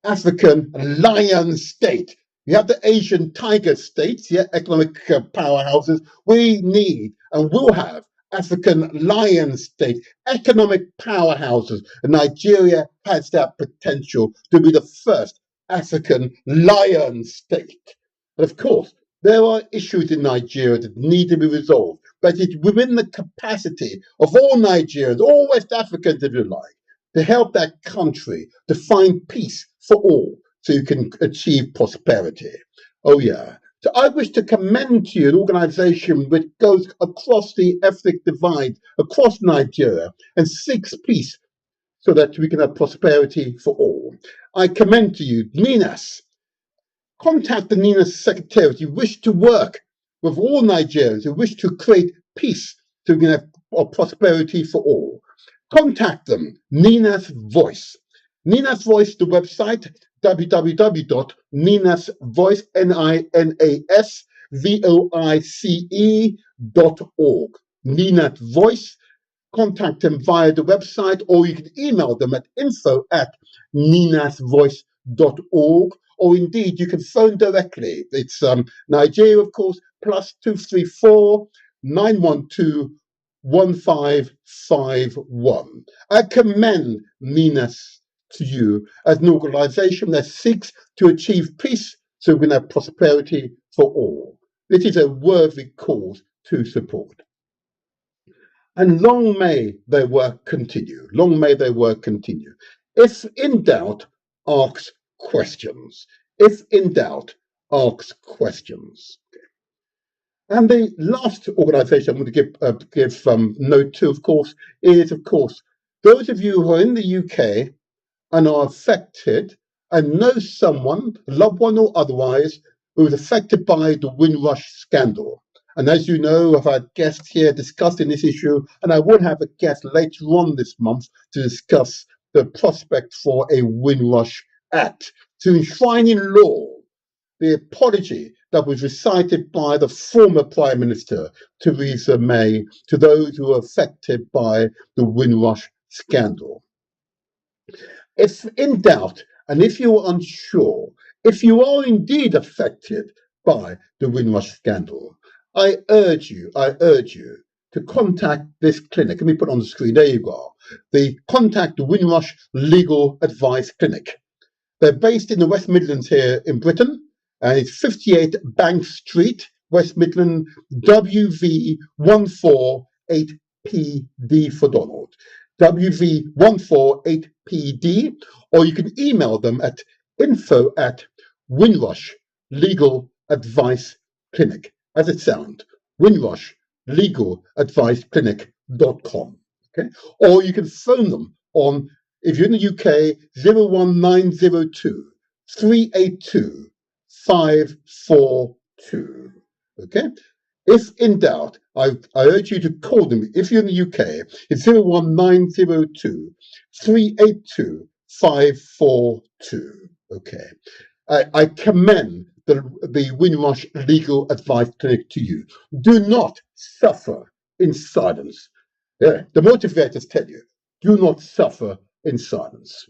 African lion state. You have the Asian tiger states, yeah, economic powerhouses. We need and will have African lion state, economic powerhouses. And Nigeria has that potential to be the first African lion state. And of course, there are issues in Nigeria that need to be resolved, but it's within the capacity of all Nigerians, all West Africans, if you like, to help that country to find peace for all so you can achieve prosperity. Oh, yeah. So I wish to commend to you an organization which goes across the ethnic divide, across Nigeria, and seeks peace so that we can have prosperity for all. I commend to you NINAS. Contact the NINAS Secretariat if you wish to work with all Nigerians who wish to create peace so we can have prosperity for all. Contact them, NINAS Voice. NINAS Voice, the website, www.ninasvoice, NINASVOICE.org. NINAS Voice. Contact them via the website, or you can email them at info@ninasvoice.org, or indeed you can phone directly. It's Nigeria, of course, +234 912 1551. I commend NINAS to you as an organization that seeks to achieve peace so we can have prosperity for all. This is a worthy cause to support. And long may their work continue. Long may their work continue. If in doubt, ask questions. If in doubt, ask questions. And the last organization I'm going to give note to, of course, is, of course, those of you who are in the UK and are affected and know someone, loved one or otherwise, who was affected by the Windrush scandal. And as you know, I've had guests here discussing this issue, and I will have a guest later on this month to discuss the prospect for a Windrush Act to enshrine in law the apology that was recited by the former Prime Minister, Theresa May, to those who were affected by the Windrush scandal. If in doubt, and if you are unsure, if you are indeed affected by the Windrush scandal, I urge you to contact this clinic. Let me put it on the screen. There you go. Contact the Windrush Legal Advice Clinic. They're based in the West Midlands here in Britain, and it's 58 Bank Street, West Midland, WV148PD for Donald. WV148PD, or you can email them at info@Windrush Legal Advice Clinic, as it sounds, Windrush Legal Advice Clinic.com. Okay, or you can phone them on, if you're in the UK, 01902 382 542. Okay. If in doubt, I urge you to call them. If you're in the UK, it's 01902 382 542. Okay. I commend the Windrush Legal Advice Clinic to you. Do not suffer in silence. Yeah, the motivators tell you, do not suffer in silence.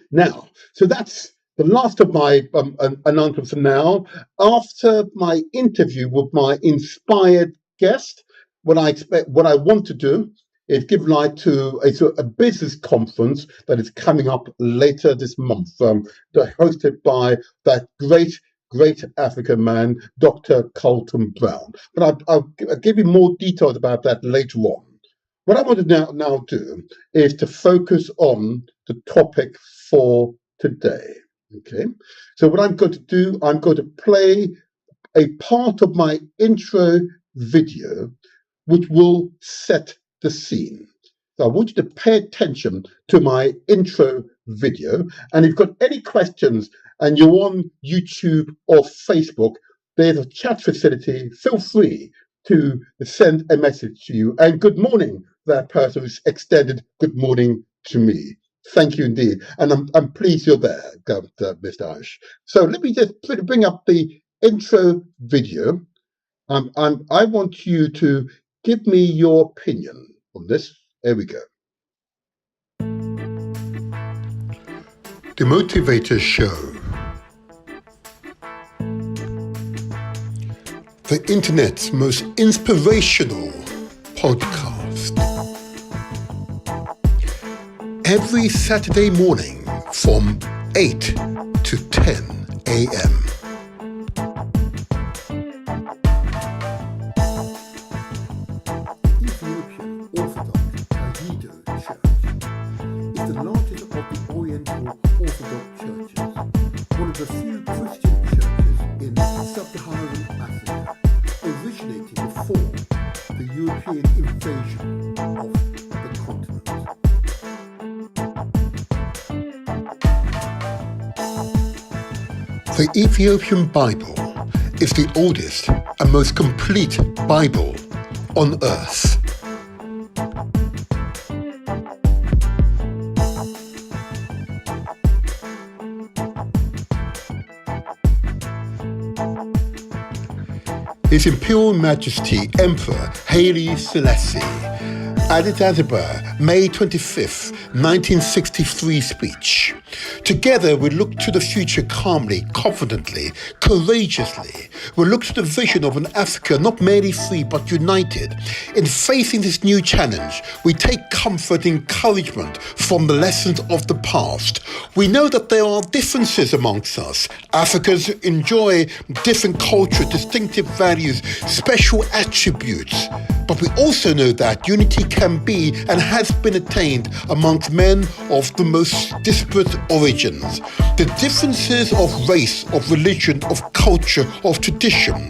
Now, so that's the last of my announcements for now. After my interview with my inspired guest, what I want to do is give light to a business conference that is coming up later this month, hosted by that great African man, Dr. Colton Brown. But I'll give you more details about that later on. What I want to now do is to focus on the topic for today. Okay, so what I'm going to do, I'm going to play a part of my intro video, which will set the scene. So I want you to pay attention to my intro video. And if you've got any questions and you're on YouTube or Facebook, there's a chat facility. Feel free to send a message to you. And good morning, that person who's extended good morning to me. Thank you indeed. And I'm pleased you're there, Mr. Ash. So let me just bring up the intro video. I want you to give me your opinion on this. There we go. The Motivator Show. The internet's most inspirational podcast. Every Saturday morning from 8 to 10 a.m. Ethiopian Orthodox Tawehdo Church is the largest of the Oriental Orthodox churches, one of the few Christian churches in sub-Saharan Africa, originating before the European invasion of the continent. The Ethiopian Bible is the oldest and most complete Bible on earth. His Imperial Majesty Emperor Haile Selassie, Addis Ababa, May 25th, 1963 speech. Together we look to the future calmly, confidently, courageously. We look to the vision of an Africa not merely free but united. In facing this new challenge, we take comfort and encouragement from the lessons of the past. We know that there are differences amongst us. Africans enjoy different culture, distinctive values, special attributes. But we also know that unity can be and has been attained amongst men of the most disparate origins. The differences of race, of religion, of culture, of tradition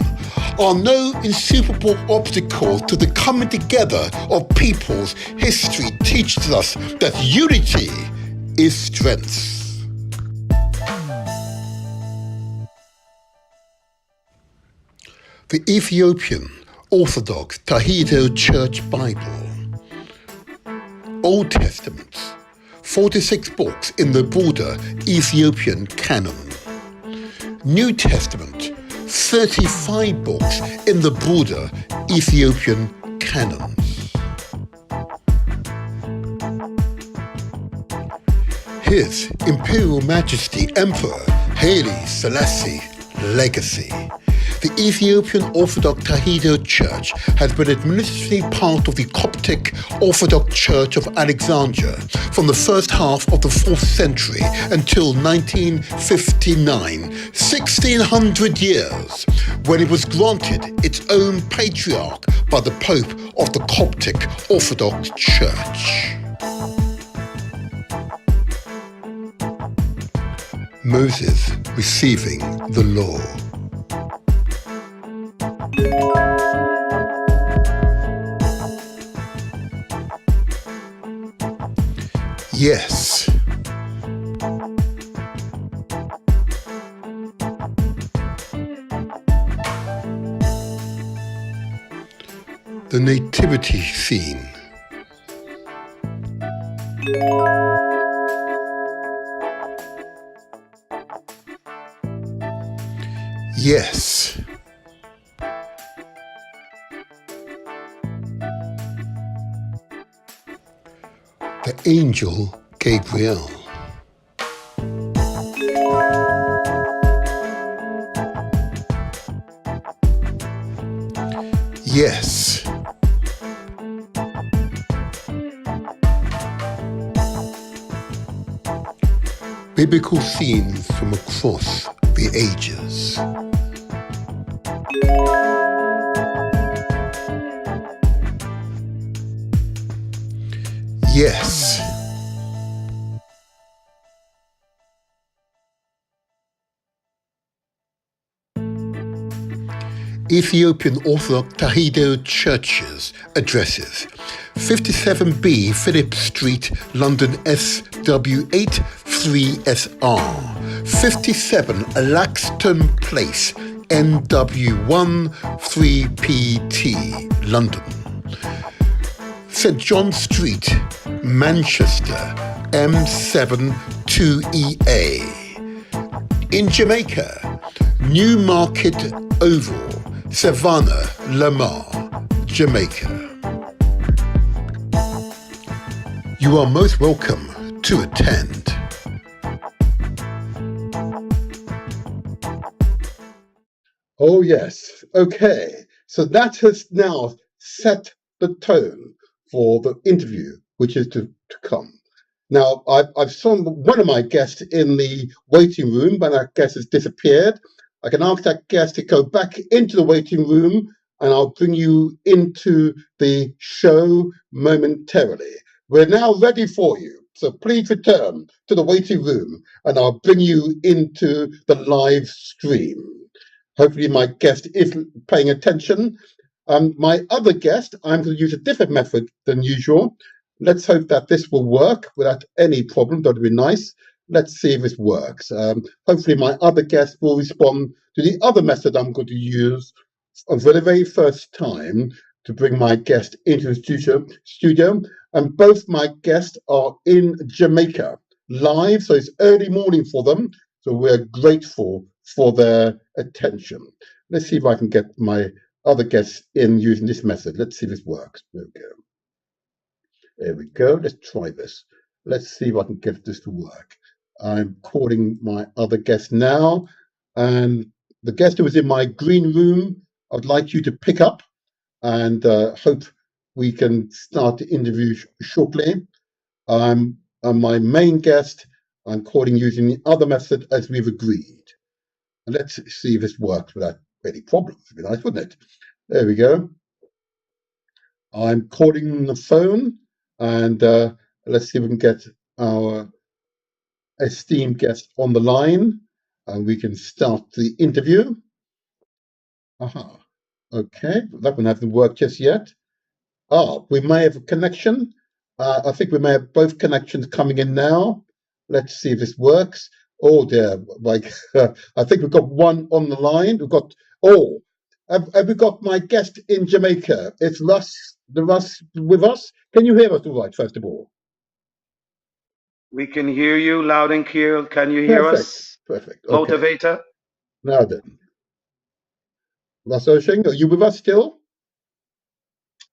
are no insuperable obstacle to the coming together of peoples. History teaches us that unity is strength. The Ethiopian Orthodox Tawehdo Church Bible. Old Testament, 46 books in the broader Ethiopian canon. New Testament, 35 books in the broader Ethiopian canons. His Imperial Majesty Emperor Haile Selassie legacy. The Ethiopian Orthodox Tawehdo Church has been administratively part of the Coptic Orthodox Church of Alexandria from the first half of the 4th century until 1959, 1600 years, when it was granted its own patriarch by the Pope of the Coptic Orthodox Church. Moses receiving the law. Yes. The nativity scene. Yes. The angel Gabriel. Yes. Biblical scenes from across the ages. Yes. Ethiopian Orthodox Tawehdo Churches addresses 57B Phillip Street, London SW8 3SR, 57 Laxton Place, NW1 3PT, London. St John Street, Manchester, M7 2EA. In Jamaica, Newmarket Oval, Savannah, Lamar, Jamaica. You are most welcome to attend. Oh yes, okay. So that has now set the tone for the interview, which is to come. Now, I've saw one of my guests in the waiting room, but that guest has disappeared. I can ask that guest to go back into the waiting room, and I'll bring you into the show momentarily. We're now ready for you, so please return to the waiting room, and I'll bring you into the live stream. Hopefully my guest is paying attention. My other guest, I'm going to use a different method than usual. Let's hope that this will work without any problem. That would be nice. Let's see if this works. Hopefully my other guest will respond to the other method I'm going to use for the very first time to bring my guest into the studio. And both my guests are in Jamaica live, so it's early morning for them. So we're grateful for their attention. Let's see if I can get my other guests in using this method. Let's see if this works. There we go. There we go. Let's try this. Let's see if I can get this to work. I'm calling my other guest now, and the guest who was in my green room, I'd like you to pick up, and hope we can start the interview shortly. And my main guest, I'm calling using the other method as we've agreed. And let's see if this works without any problems. It'd be nice, wouldn't it? There we go. I'm calling the phone, and let's see if we can get our esteemed guest on the line, and we can start the interview. Aha. Okay, that one hasn't worked just yet. We may have a connection. I think we may have both connections coming in now. Let's see if this works. Oh dear, like I think we've got one on the line. We've got have we got my guest in Jamaica? It's Russ with us. Can you hear us all right, first of all? We can hear you loud and clear. Can you hear us? Perfect. Okay. Motivator? Now then. Russ Oshing, are you with us still?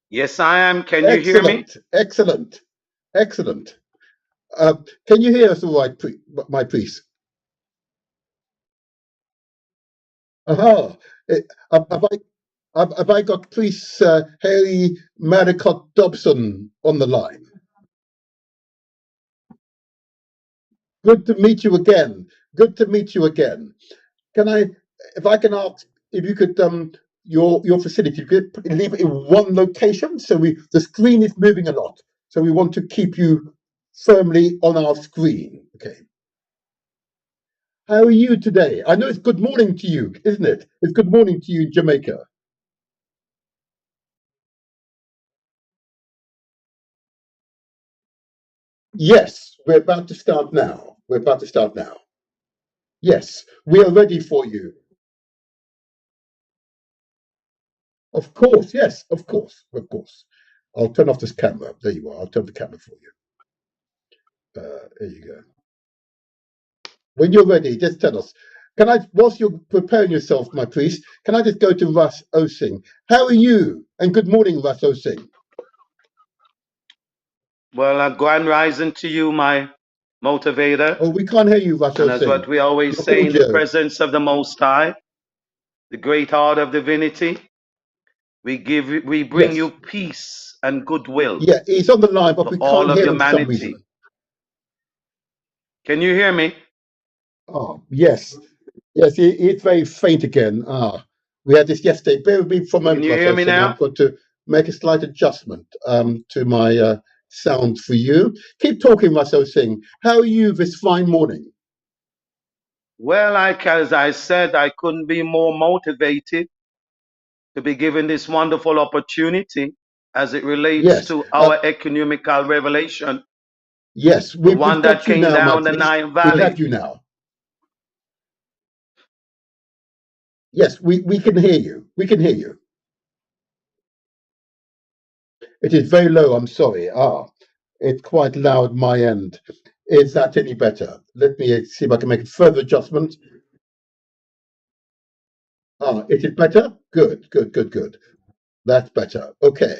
Yes, I am. Can you hear me? Excellent. Can you hear us all right, my priest? Aha. Have I got priest Haley Madicott Dobson on the line? Good to meet you again. Good to meet you again. Can I, if I can ask, if you could, your facility, you could leave it in one location. So the screen is moving a lot. So we want to keep you firmly on our screen. Okay. How are you today? I know it's good morning to you, isn't it? It's good morning to you in Jamaica. Yes, we're about to start now. We're about to start now. Yes, we are ready for you. Of course, yes, of course, of course. I'll turn off this camera. There you are. I'll turn the camera for you. There you go. When you're ready, just tell us. Can I, whilst you're preparing yourself, my priest, can I just go to Russ Osing? How are you? And good morning, Russ Osing. Well, grand rising to you, my motivator. Oh, we can't hear you, Russ And as Osing. what we always Your say, in the audio. presence of the Most High, the great heart of divinity, we bring Yes. you peace and goodwill Yeah, he's on the line, but for we all can't of hear him for some humanity. reason. Can you hear me? Oh, yes. Yes, it's very faint again. We had this yesterday. Bear with me for a Can moment, you Russ hear me Osing. now? I've got to make a slight adjustment to my sound for you. Keep talking, Russ Osing. How are you this fine morning? Well, as I said, I couldn't be more motivated to be given this wonderful opportunity as it relates Yes. to our economical revelation, Yes, the we've one that got you came now, my down the priest. Nile We have Valley. you now. Yes, we can hear you. We can hear you. It is very low, I'm sorry. It's quite loud my end. Is that any better? Let me see if I can make a further adjustment. Is it better? Good, good, good, good. That's better. Okay.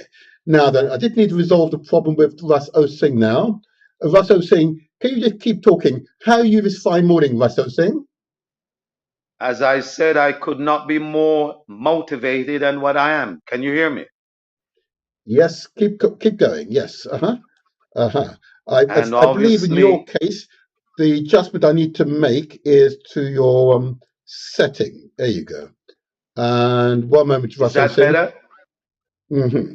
Now then, I did need to resolve the problem with Russ Osing now. Russ Osing, can you just keep talking? How are you this fine morning, Russ Osing? As I said, I could not be more motivated than what I am. Can you hear me? Yes, keep going. Yes. Uh-huh. And I believe in your obviously, case, the adjustment I need to make is to your setting. There you go. And one moment, is Russell that Singh. better? Hmm.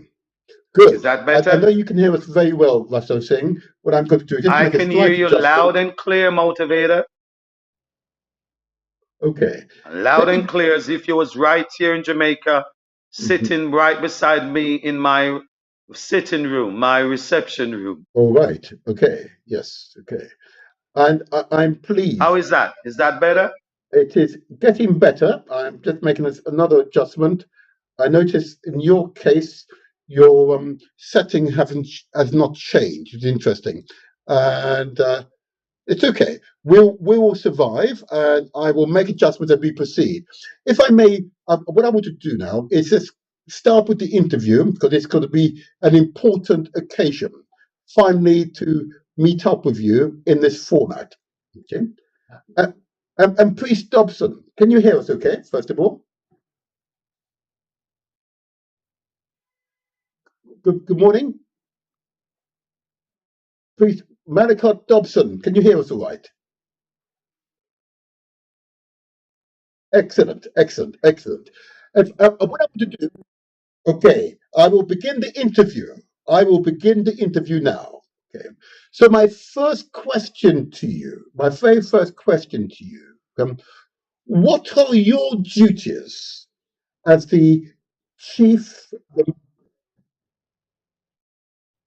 Is Good. that I know better? you can hear us very well, Russell Singh. What I'm going to do is just I make a can hear slight you loud adjustment. and clear, motivator. Okay. Loud Let and me. clear as if you was right here in Jamaica, Mhm. sitting right beside me in my sitting room, my reception room. All right. Okay. Yes. Okay. And I'm How pleased. is that? Is that better? It is getting better. I'm just making another adjustment. I notice in your case, your setting has not changed. It's interesting, and it's okay. We will survive, and I will make adjustments as we proceed. If I may, what I want to do now is just start with the interview because it's going to be an important occasion. Finally, to meet up with you in this format. Okay. Uh, and Priest Dobson, can you hear us? Okay, first of all. Good morning. Priest Maricott Dobson, can you hear us all right? Excellent, excellent, excellent. What I'm going to do, okay, I will begin the interview. I will begin the interview now. Okay. So my first question to you, my very first question to you, what are your duties as the chief?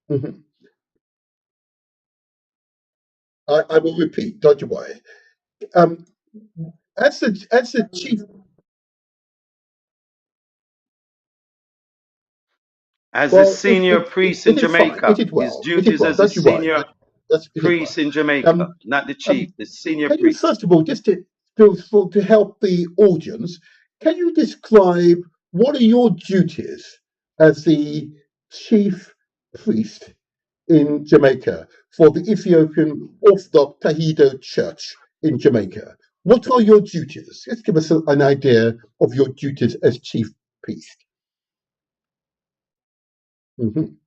Mhm. I will repeat, don't you worry. Um, as the chief. As the Well, senior priest in it is fine. Jamaica, his It is duties well. as the Don't you worry. senior It is well. priest in Jamaica, Um, not the chief, um, the senior can you priest. first of all, just to help the audience, can you describe what are your duties as the chief priest in Jamaica? for the Ethiopian Orthodox Tawehdo Church in Jamaica. What are your duties? Let's give us an idea of your duties as chief priest. Mhm,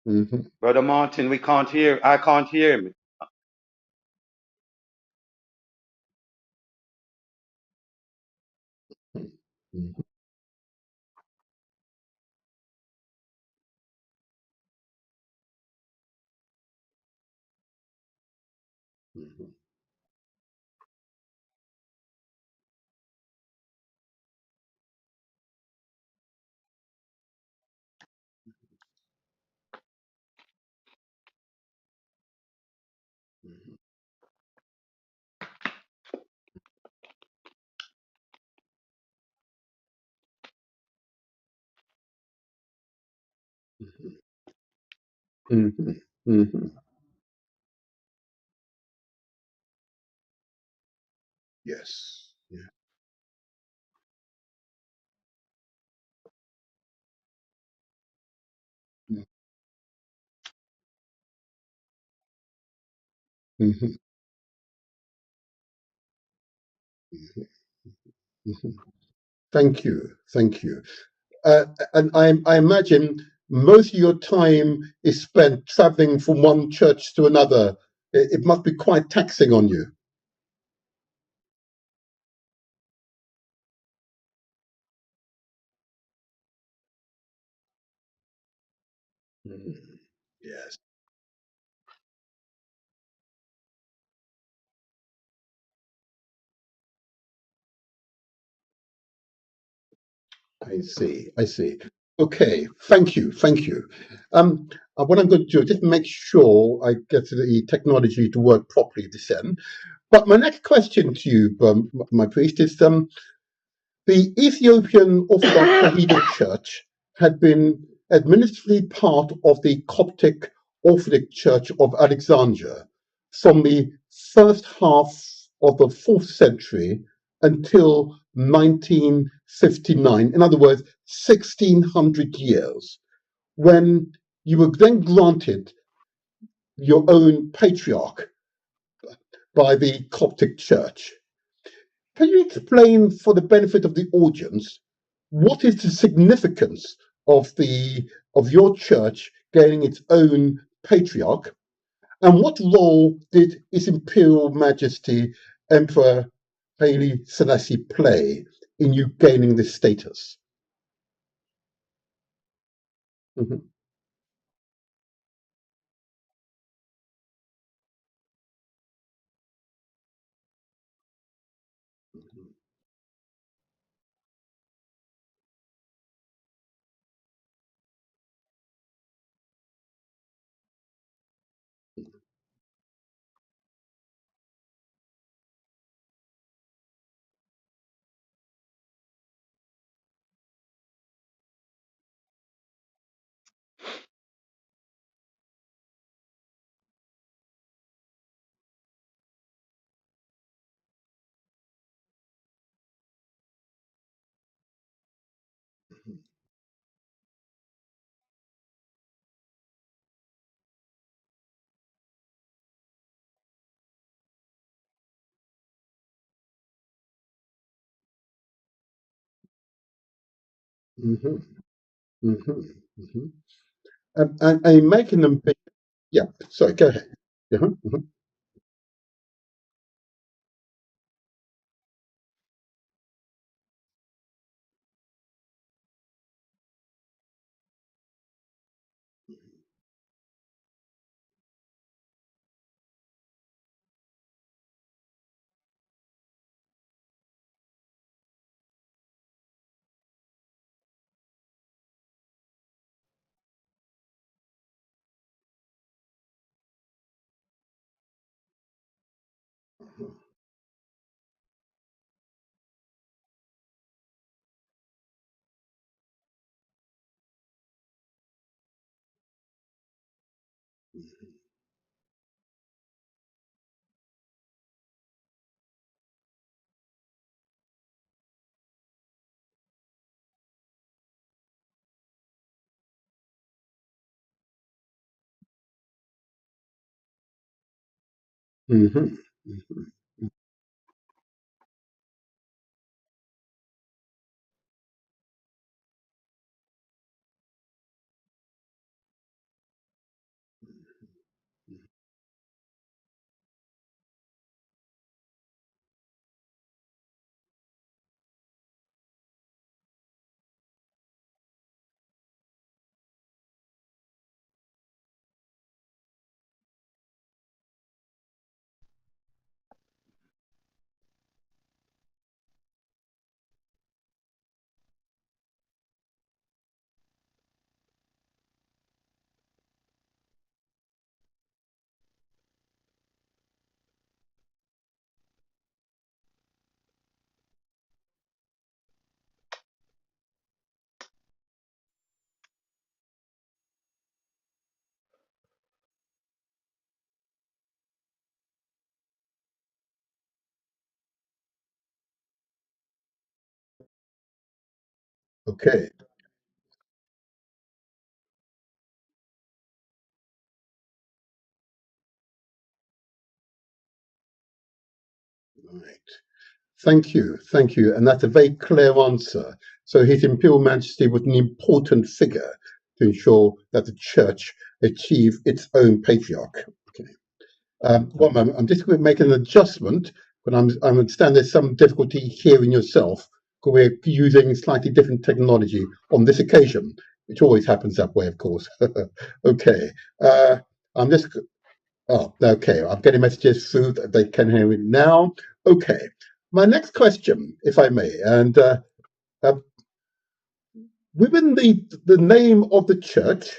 mhm, Brother Martin, we can't hear. I can't hear him. mhm, mhm, mhm, mhm, mhm. Yes. Yeah. Mhm, mhm, mhm, mhm. Thank you. Thank you. And I imagine most of your time is spent traveling from one church to another. It must be quite taxing on you. Mhm. Yes, I see. I see. Okay, thank you. Thank you. Um, what I'm going to do, just make sure I get the technology to work properly this end. But my next question to you, my priest, is the Ethiopian Orthodox Tawhid Church had been administratively part of the Coptic Orthodox Church of Alexandria from the first half of the 4th century until 1959. In other words, 1600 years, when you were then granted your own patriarch by the Coptic Church. Can you explain, for the benefit of the audience, what is the significance of the of your church gaining its own patriarch, and what role did His Imperial Majesty Emperor Haile Selassie play in you gaining this status? Mhm, mhm, mhm, mhm. And making them big. Yeah, sorry, go ahead. Uh-huh, mhm, Mm-hmm. Okay. Right. Thank you. Thank you. And that's a very clear answer. So His Imperial Majesty was an important figure to ensure that the church achieve its own patriarch. Okay. One moment. I'm just going to make an adjustment, but I understand there's some difficulty hearing yourself because we're using slightly different technology on this occasion, which always happens that way, of course. Okay. I'm just Oh, okay. I'm getting messages through that they can hear me now. Okay. My next question, if I may, and uh, within the name of the church,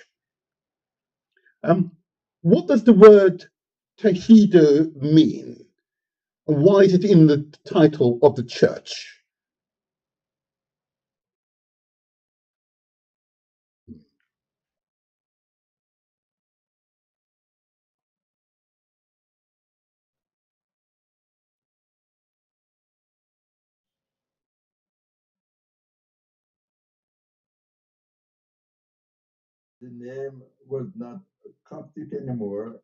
um, what does the word Tawehdo mean? And why is it in the title of the church? The name was not Coptic anymore.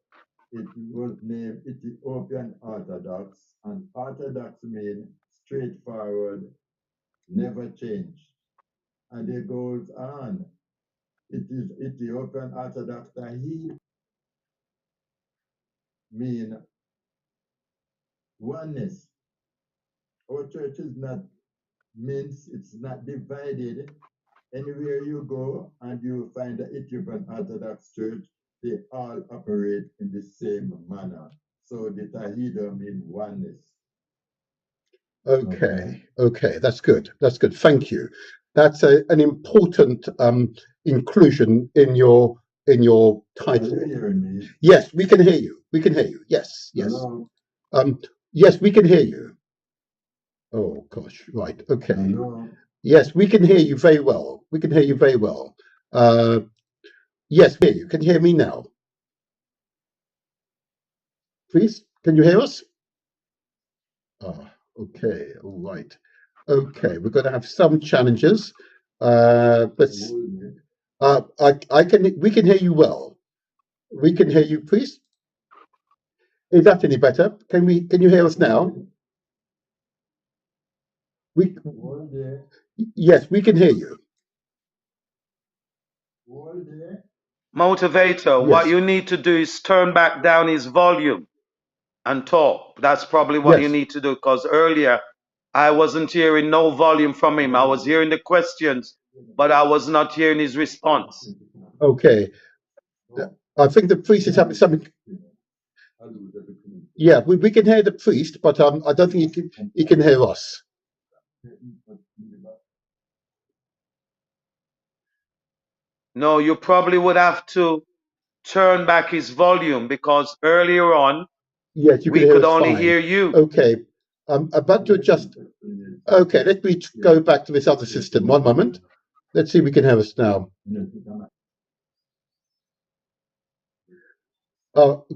It was named Ethiopian Orthodox, and Orthodox means straightforward, never change. And it goes on. It is Ethiopian Orthodox Tahi mean oneness. Our church is not minced, it's not divided. Anywhere you go and you find the Ethiopian Orthodox Church, they all operate in the same manner. So the Tawehdo mean oneness. Okay. Okay. That's good. That's good. Thank you. That's an important inclusion in your Are title. you hearing me? Yes, we can hear you. We can hear you. Yes. Yes. Hello? Um, yes, we can hear you. Oh gosh, right, okay. Hello? Yes, we can hear you very well. We can hear you very well. Uh, yes, we hear you. Can you hear me now? Please, can you hear us? Ah, okay, all right. Okay, we're going to have some challenges. Let's. I can. We can hear you well. We can hear you. Please, is that any better? Can we? Can you hear us now? We. Hold there. Yes, we can hear you. Hold there. Motivator, what Yes. you need to do is turn back down his volume and talk. That's probably what you Yes. need to do because earlier I wasn't hearing no volume from him. I was hearing the questions, but I was not hearing his response. Okay. I think the priest is having something. Yeah, we can hear the priest, but I don't think he can hear us. No, you probably would have to turn back his volume because earlier on Yes, you can we hear could us only fine. hear you. Okay, I'm about to adjust. Okay, let me go back to this other system. One moment. Let's see if we can hear us now.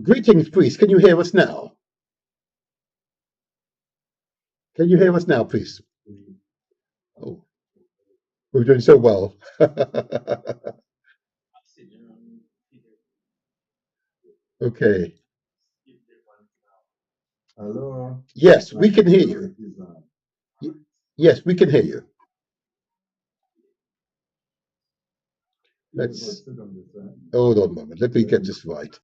Greetings, priest. Can you hear us now? Can you hear us now, please? Oh, we're doing so well. Okay. Hello? Yes, My we can hear network you. is on. Y- Yes, we can hear you. Yeah, but Let's sit on the side. hold on a moment. Let me Let get me. this right.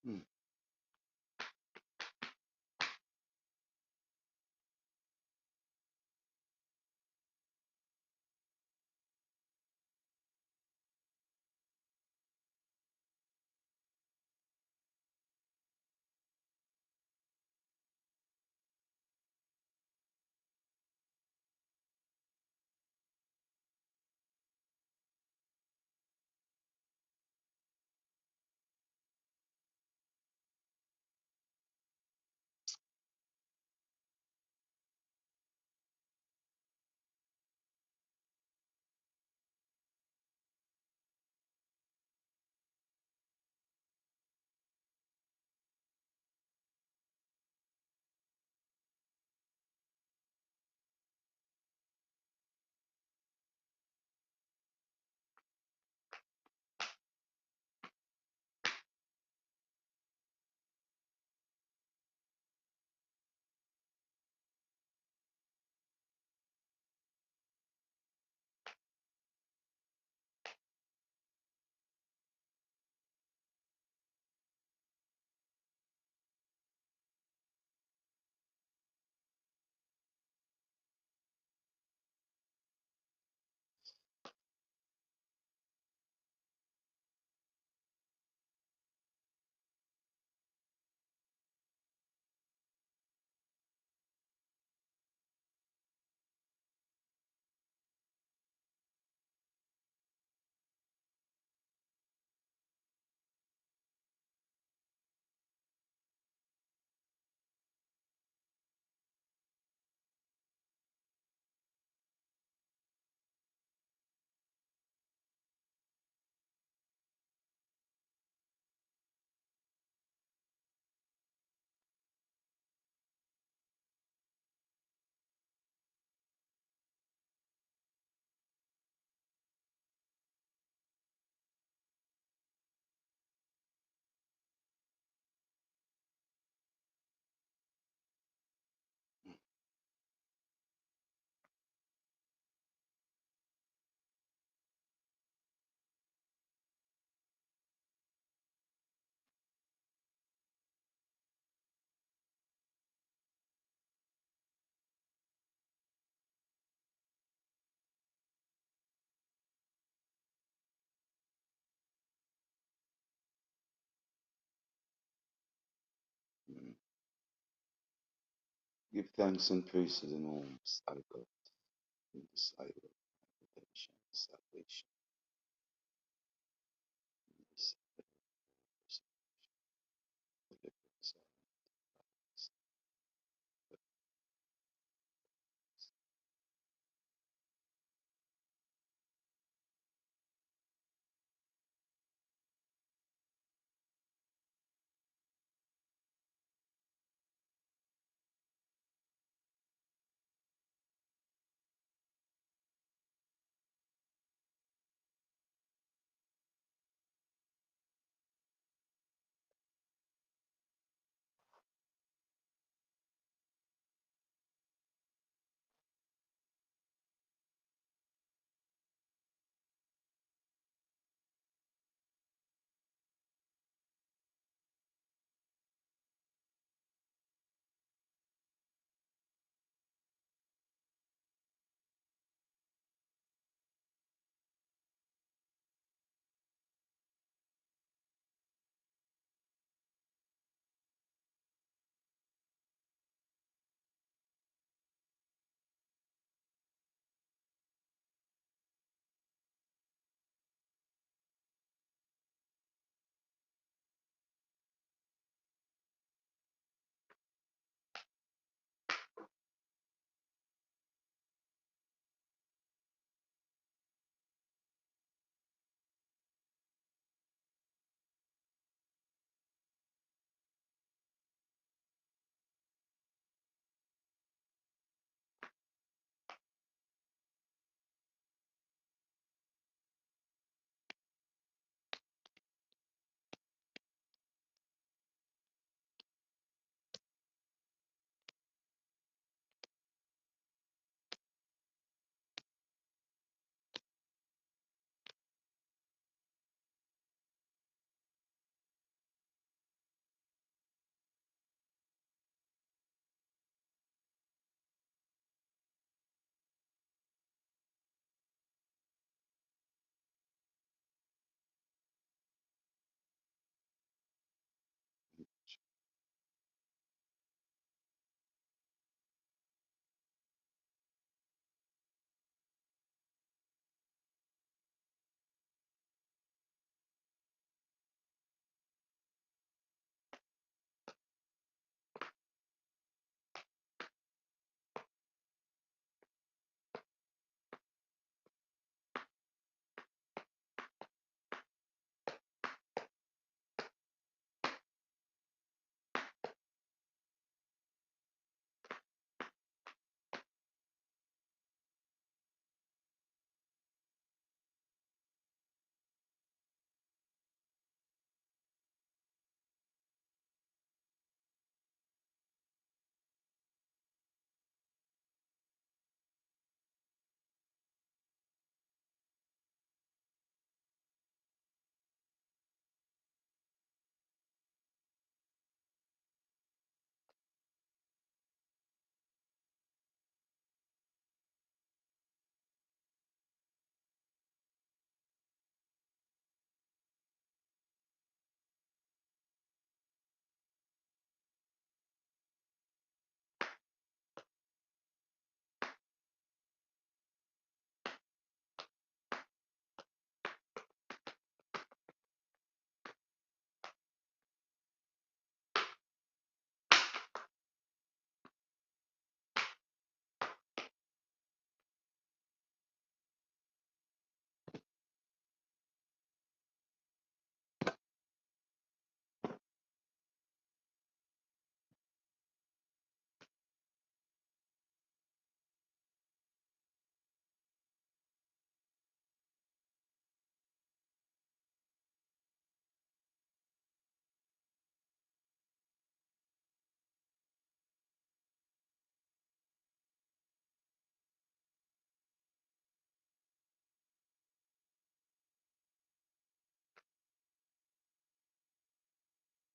Mm. Give thanks and praise to the Most High God in the sight of redemption, salvation, mercy, deliverance,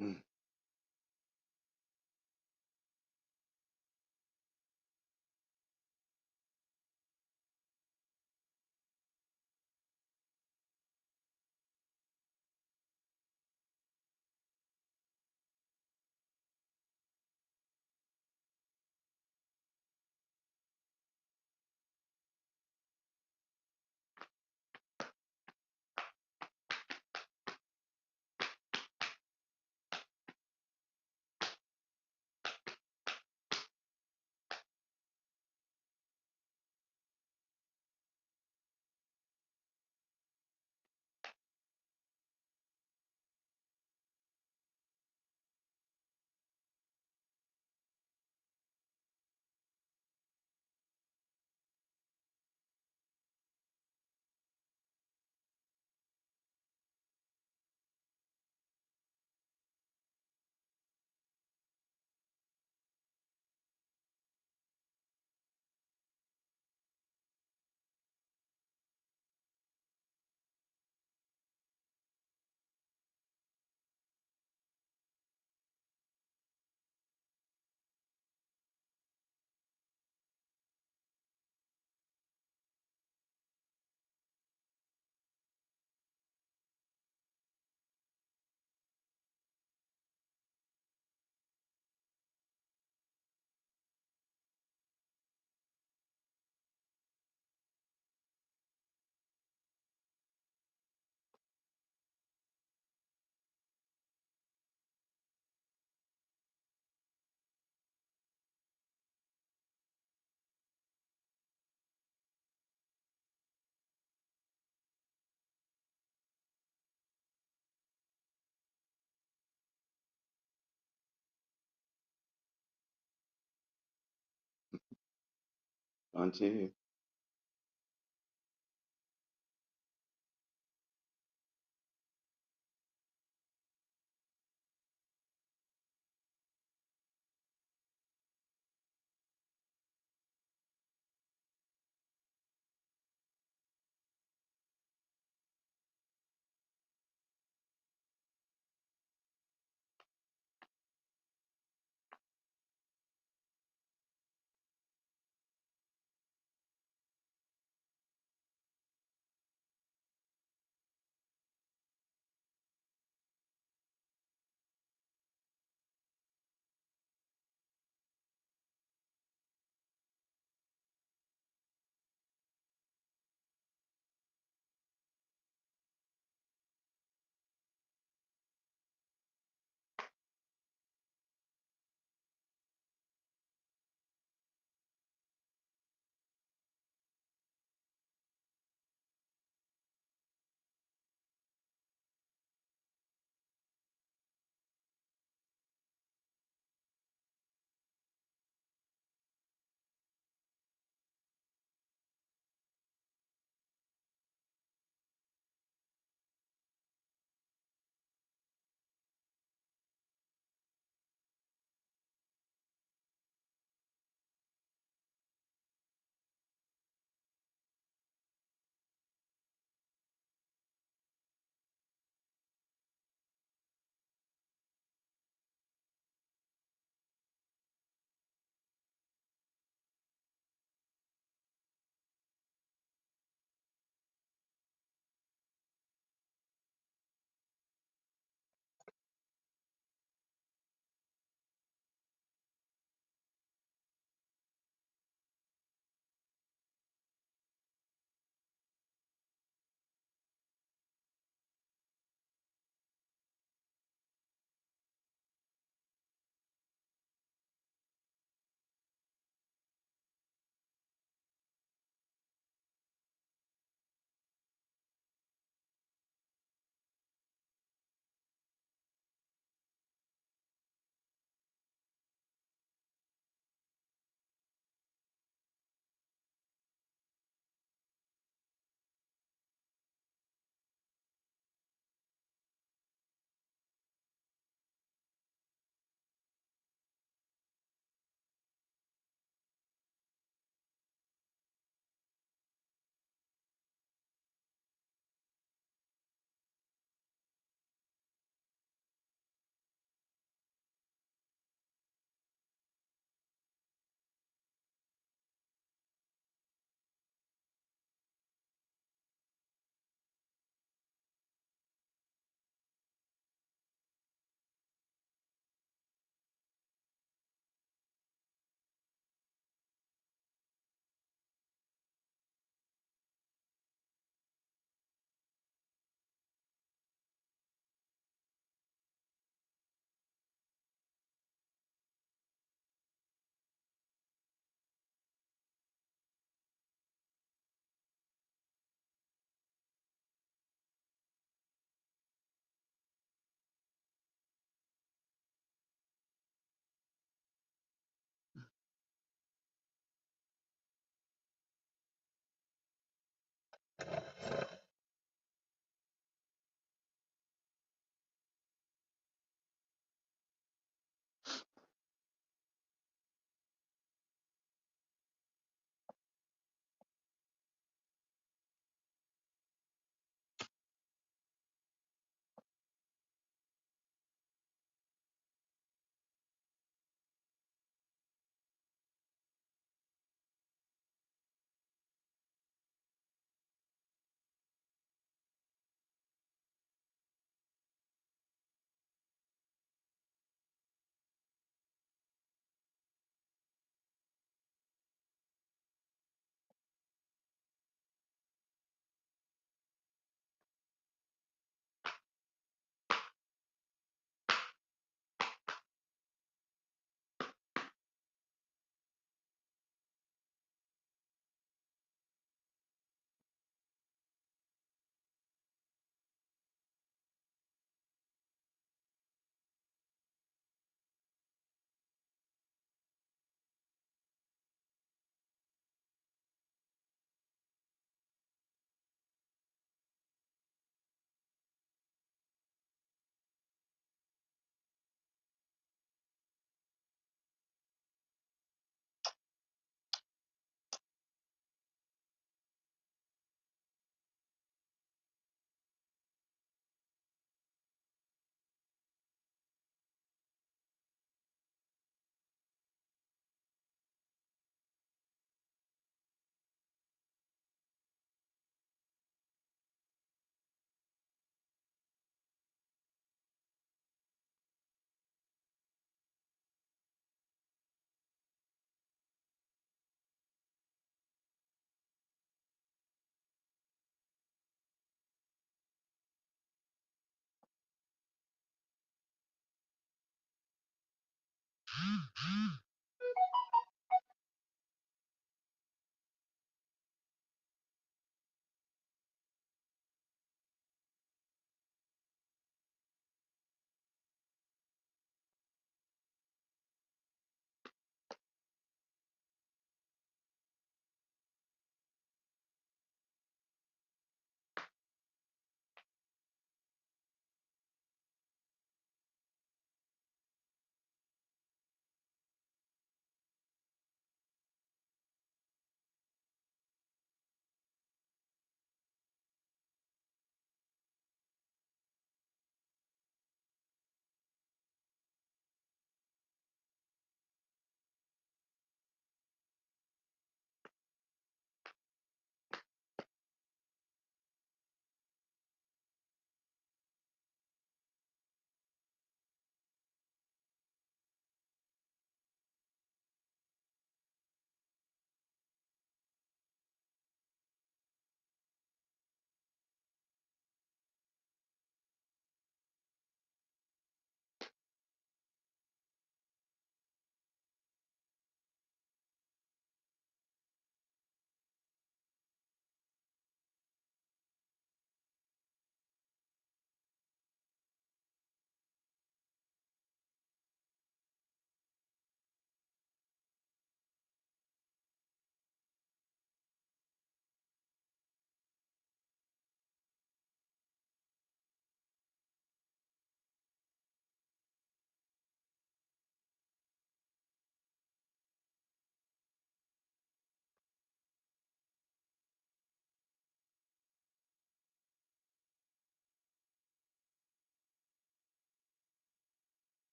Mm. unto him.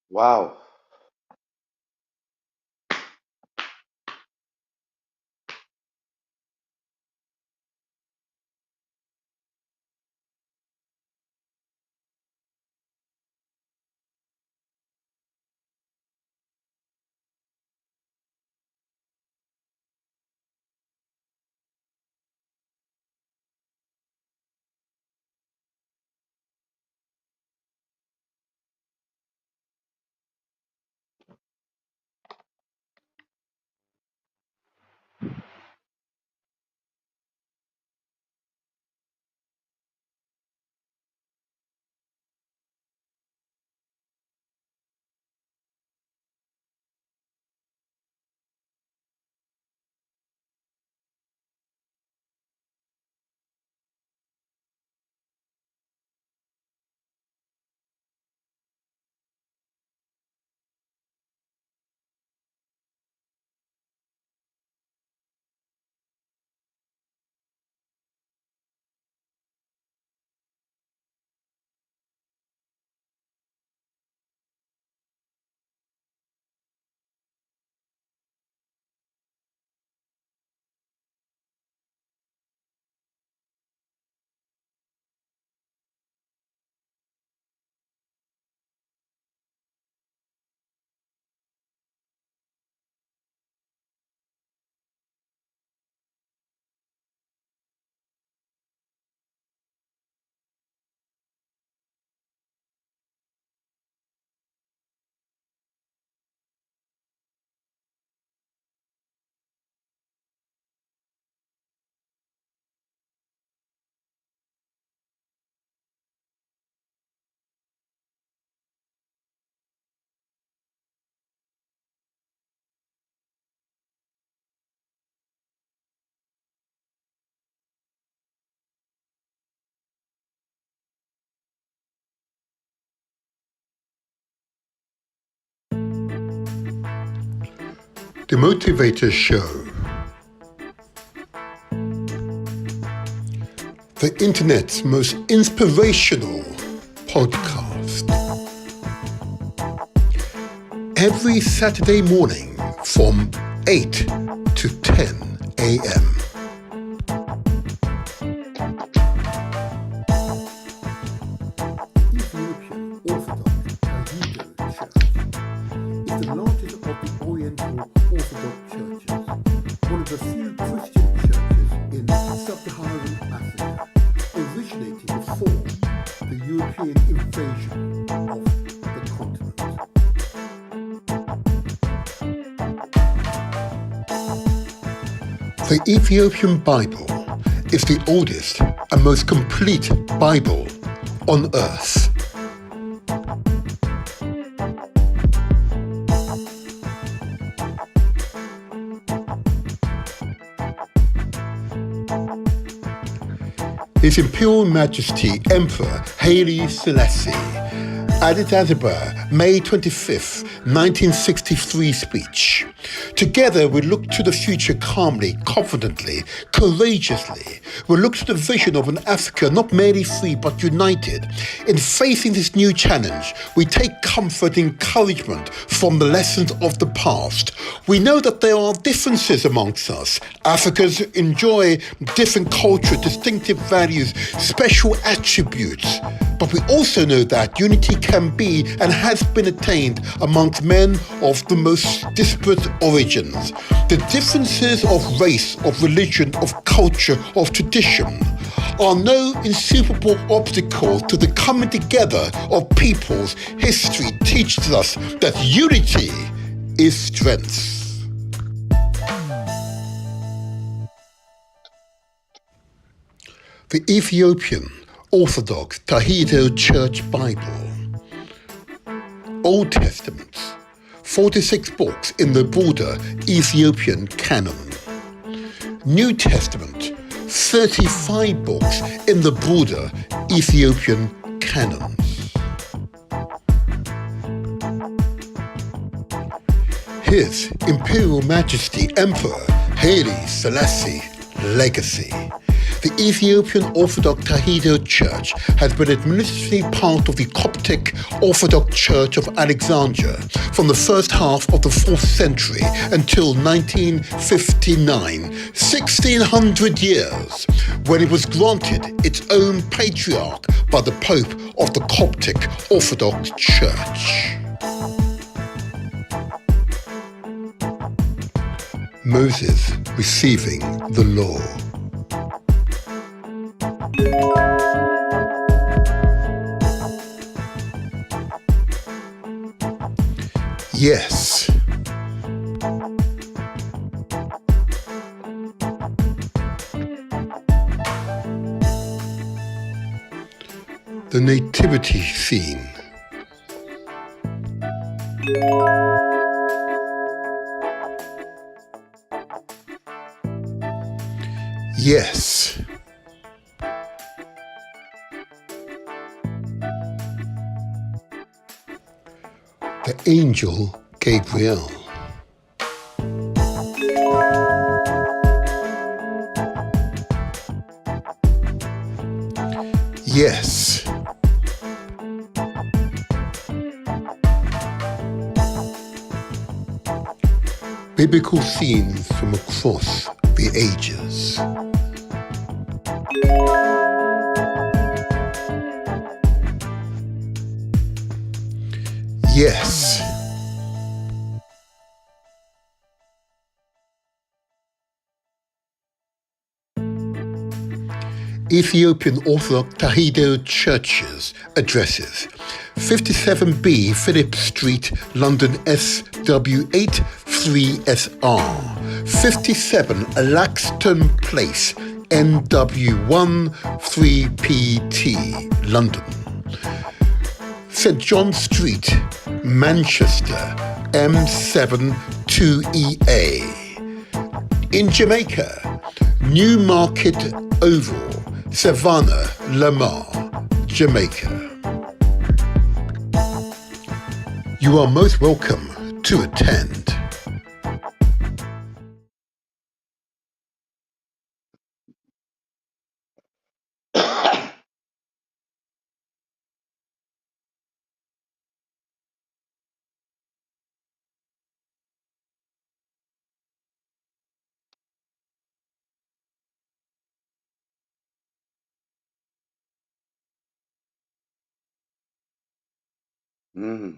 Wow. The Motivator Show the internet's most inspirational podcast. Every Saturday morning from 8 to 10 a.m. Ethiopian Orthodox Tawehdo Church is the largest of the Oriental Orthodox churches, one of the few Christian churches in sub-Saharan Africa, originating before the European invasion of the continent. The Ethiopian Bible is the oldest and most complete Bible on earth. His Imperial Majesty Emperor Haile Selassie, Addis Ababa, May 25th, 1963 speech. Together we look to the future calmly, confidently, courageously. We look to the vision of an Africa not merely free but united. In facing this new challenge, we take comfort and encouragement from the lessons of the past. We know that there are differences amongst us. Africans enjoy different culture, distinctive values, special attributes. But we also know that unity can be and has been attained amongst men of the most disparate origins. The differences of race, of religion, of culture, of tradition are no insuperable obstacle to the coming together of peoples. History teaches us that unity is strength. The Ethiopian Orthodox Tawehdo Church Bible. Old Testament, 46 books in the broader Ethiopian canon. New Testament, 35 books in the broader Ethiopian canons. His Imperial Majesty Emperor Haile Selassie legacy. The Ethiopian Orthodox Tawehdo Church has been administratively part of the Coptic Orthodox Church of Alexandria from the first half of the 4th century until 1959, 1600 years, when it was granted its own patriarch by the Pope of the Coptic Orthodox Church. Moses receiving the law. Yes. The nativity scene. Yes. The angel Gabriel. Yes. Biblical scenes from across the ages. Yes. Ethiopian Orthodox Tawehdo Churches addresses 57B Phillip Street, London SW8 3SR, 57 Laxton Place, NW1 3PT, London. St John Street, Manchester, M7 2EA. In Jamaica, Newmarket Oval, Savannah, Lamar, Jamaica. You are most welcome to attend. Mm.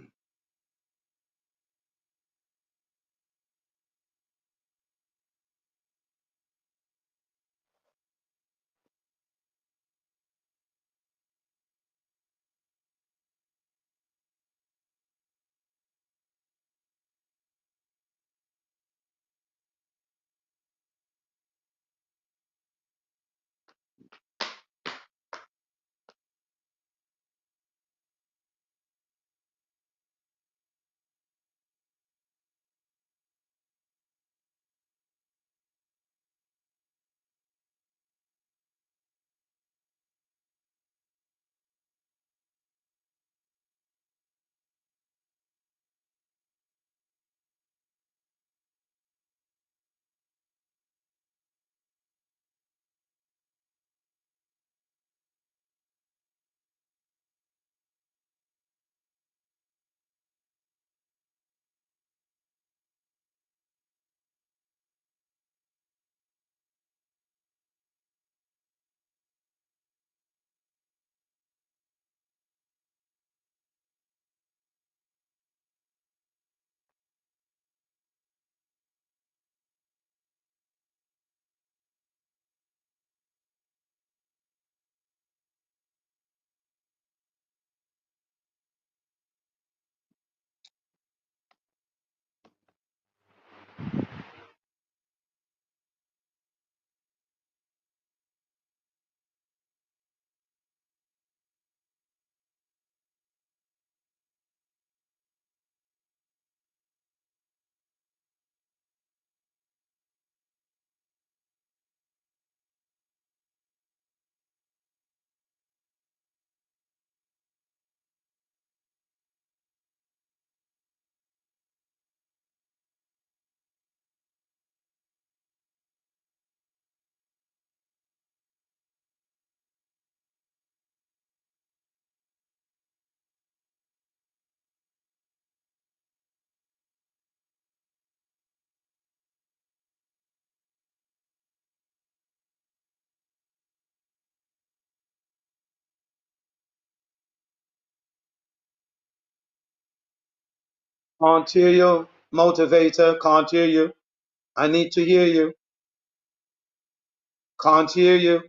Can't hear you, motivator. Can't hear you. I need to hear you. Can't hear you.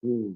Mm.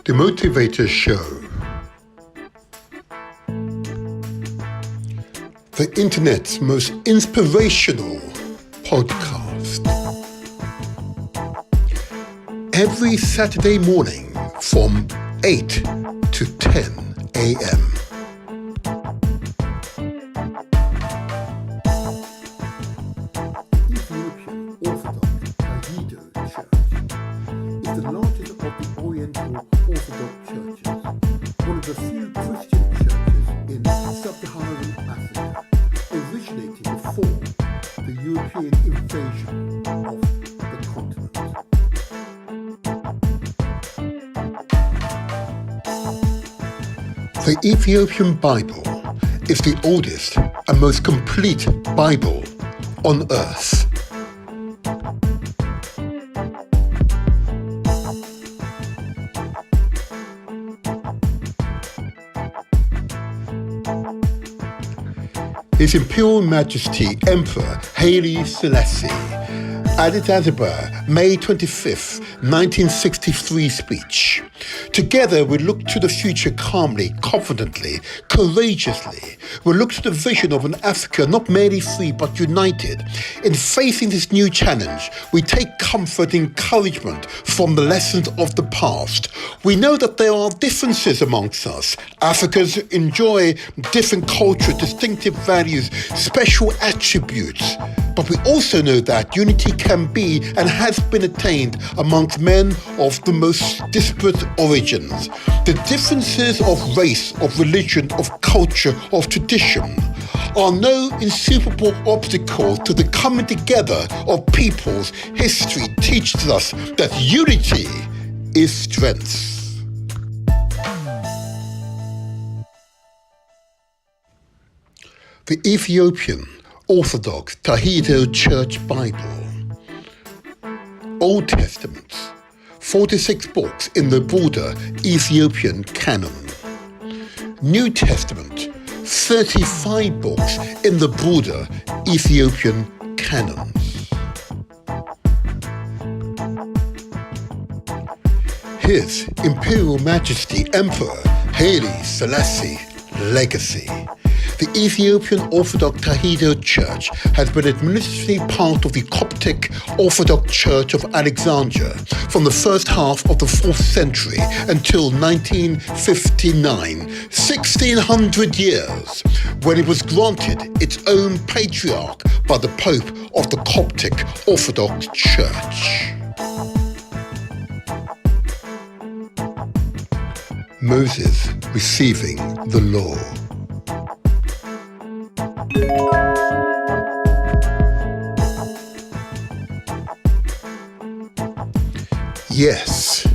The Motivator Show. The internet's most inspirational podcast. Every Saturday morning from 8 to 10 a.m. Ethiopian Orthodox Tawehdo Church is the largest of the Oriental Orthodox churches, one of the few Christian churches in sub-Saharan Africa, originating before the European invasion of the continent. The Ethiopian Bible is the oldest and most complete Bible on earth. His Imperial Majesty Emperor Haile Selassie, Addis Ababa, May 25th, 1963 speech. Together we look to the future calmly, confidently, courageously. We look to the vision of an Africa not merely free but united. In facing this new challenge, we take comfort and encouragement from the lessons of the past. We know that there are differences amongst us. Africans enjoy different culture, distinctive values, special attributes. But we also know that unity can be and has been attained amongst men of the most disparate origins. The differences of race, of religion, of culture, of tradition are no insuperable obstacle to the coming together of peoples. History teaches us that unity is strength. The Ethiopian Orthodox Tawehdo Church Bible. Old Testament, 46 books in the broader Ethiopian canon. New Testament, 35 books in the broader Ethiopian canons. His Imperial Majesty Emperor Haile Selassie legacy. The Ethiopian Orthodox Tawehdo Church has been administratively part of the Coptic Orthodox Church of Alexandria from the first half of the 4th century until 1959, 1600 years, when it was granted its own patriarch by the Pope of the Coptic Orthodox Church. Moses receiving the law. Yes.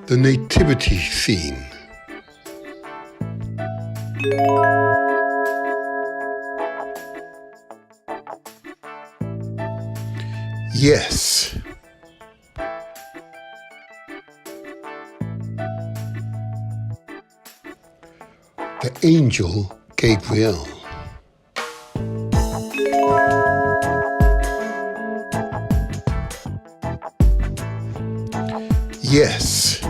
The nativity scene. Yes. The angel Gabriel. Yes.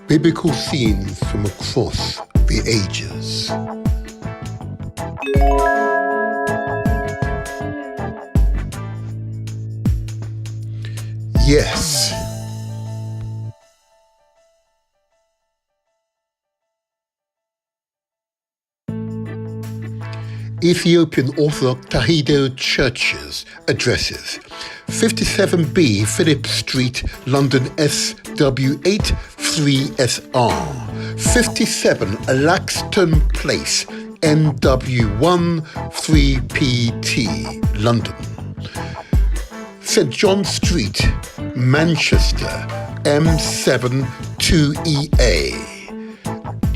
Biblical scenes from across the ages. Yes. Ethiopian Orthodox Tawehdo Churches addresses 57B Phillip Street, London SW8 3SR, 57 Laxton Place, NW1 3PT, London. St John Street, Manchester, M7 2EA.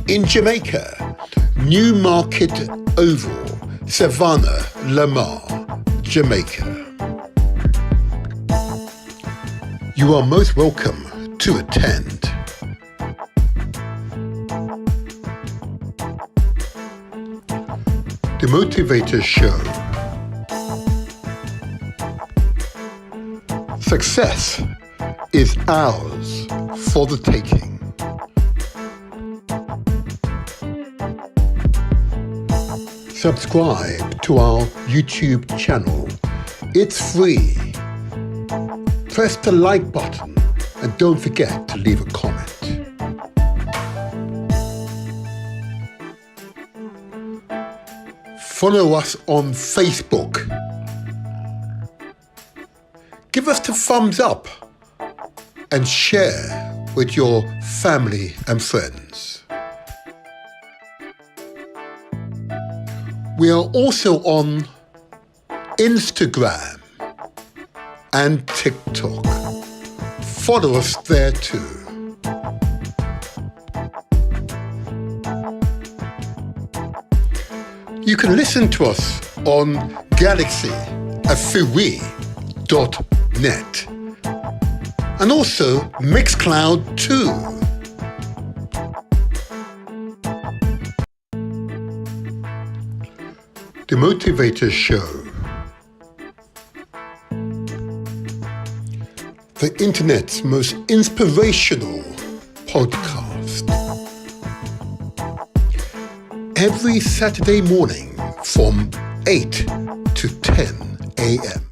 In Jamaica, Newmarket Oval, Savannah, Lamar, Jamaica. You are most welcome to attend. The Motivator Show. Success is ours for the taking. Subscribe to our YouTube channel. It's free. Press the like button and don't forget to leave a comment. Follow us on Facebook. Give us the thumbs up and share with your family and friends. We are also on Instagram and TikTok. Follow us there too. You can listen to us on galaxy.net and also Mixcloud too. The Motivator Show. The internet's most inspirational podcast. Every Saturday morning from 8 to 10 a.m.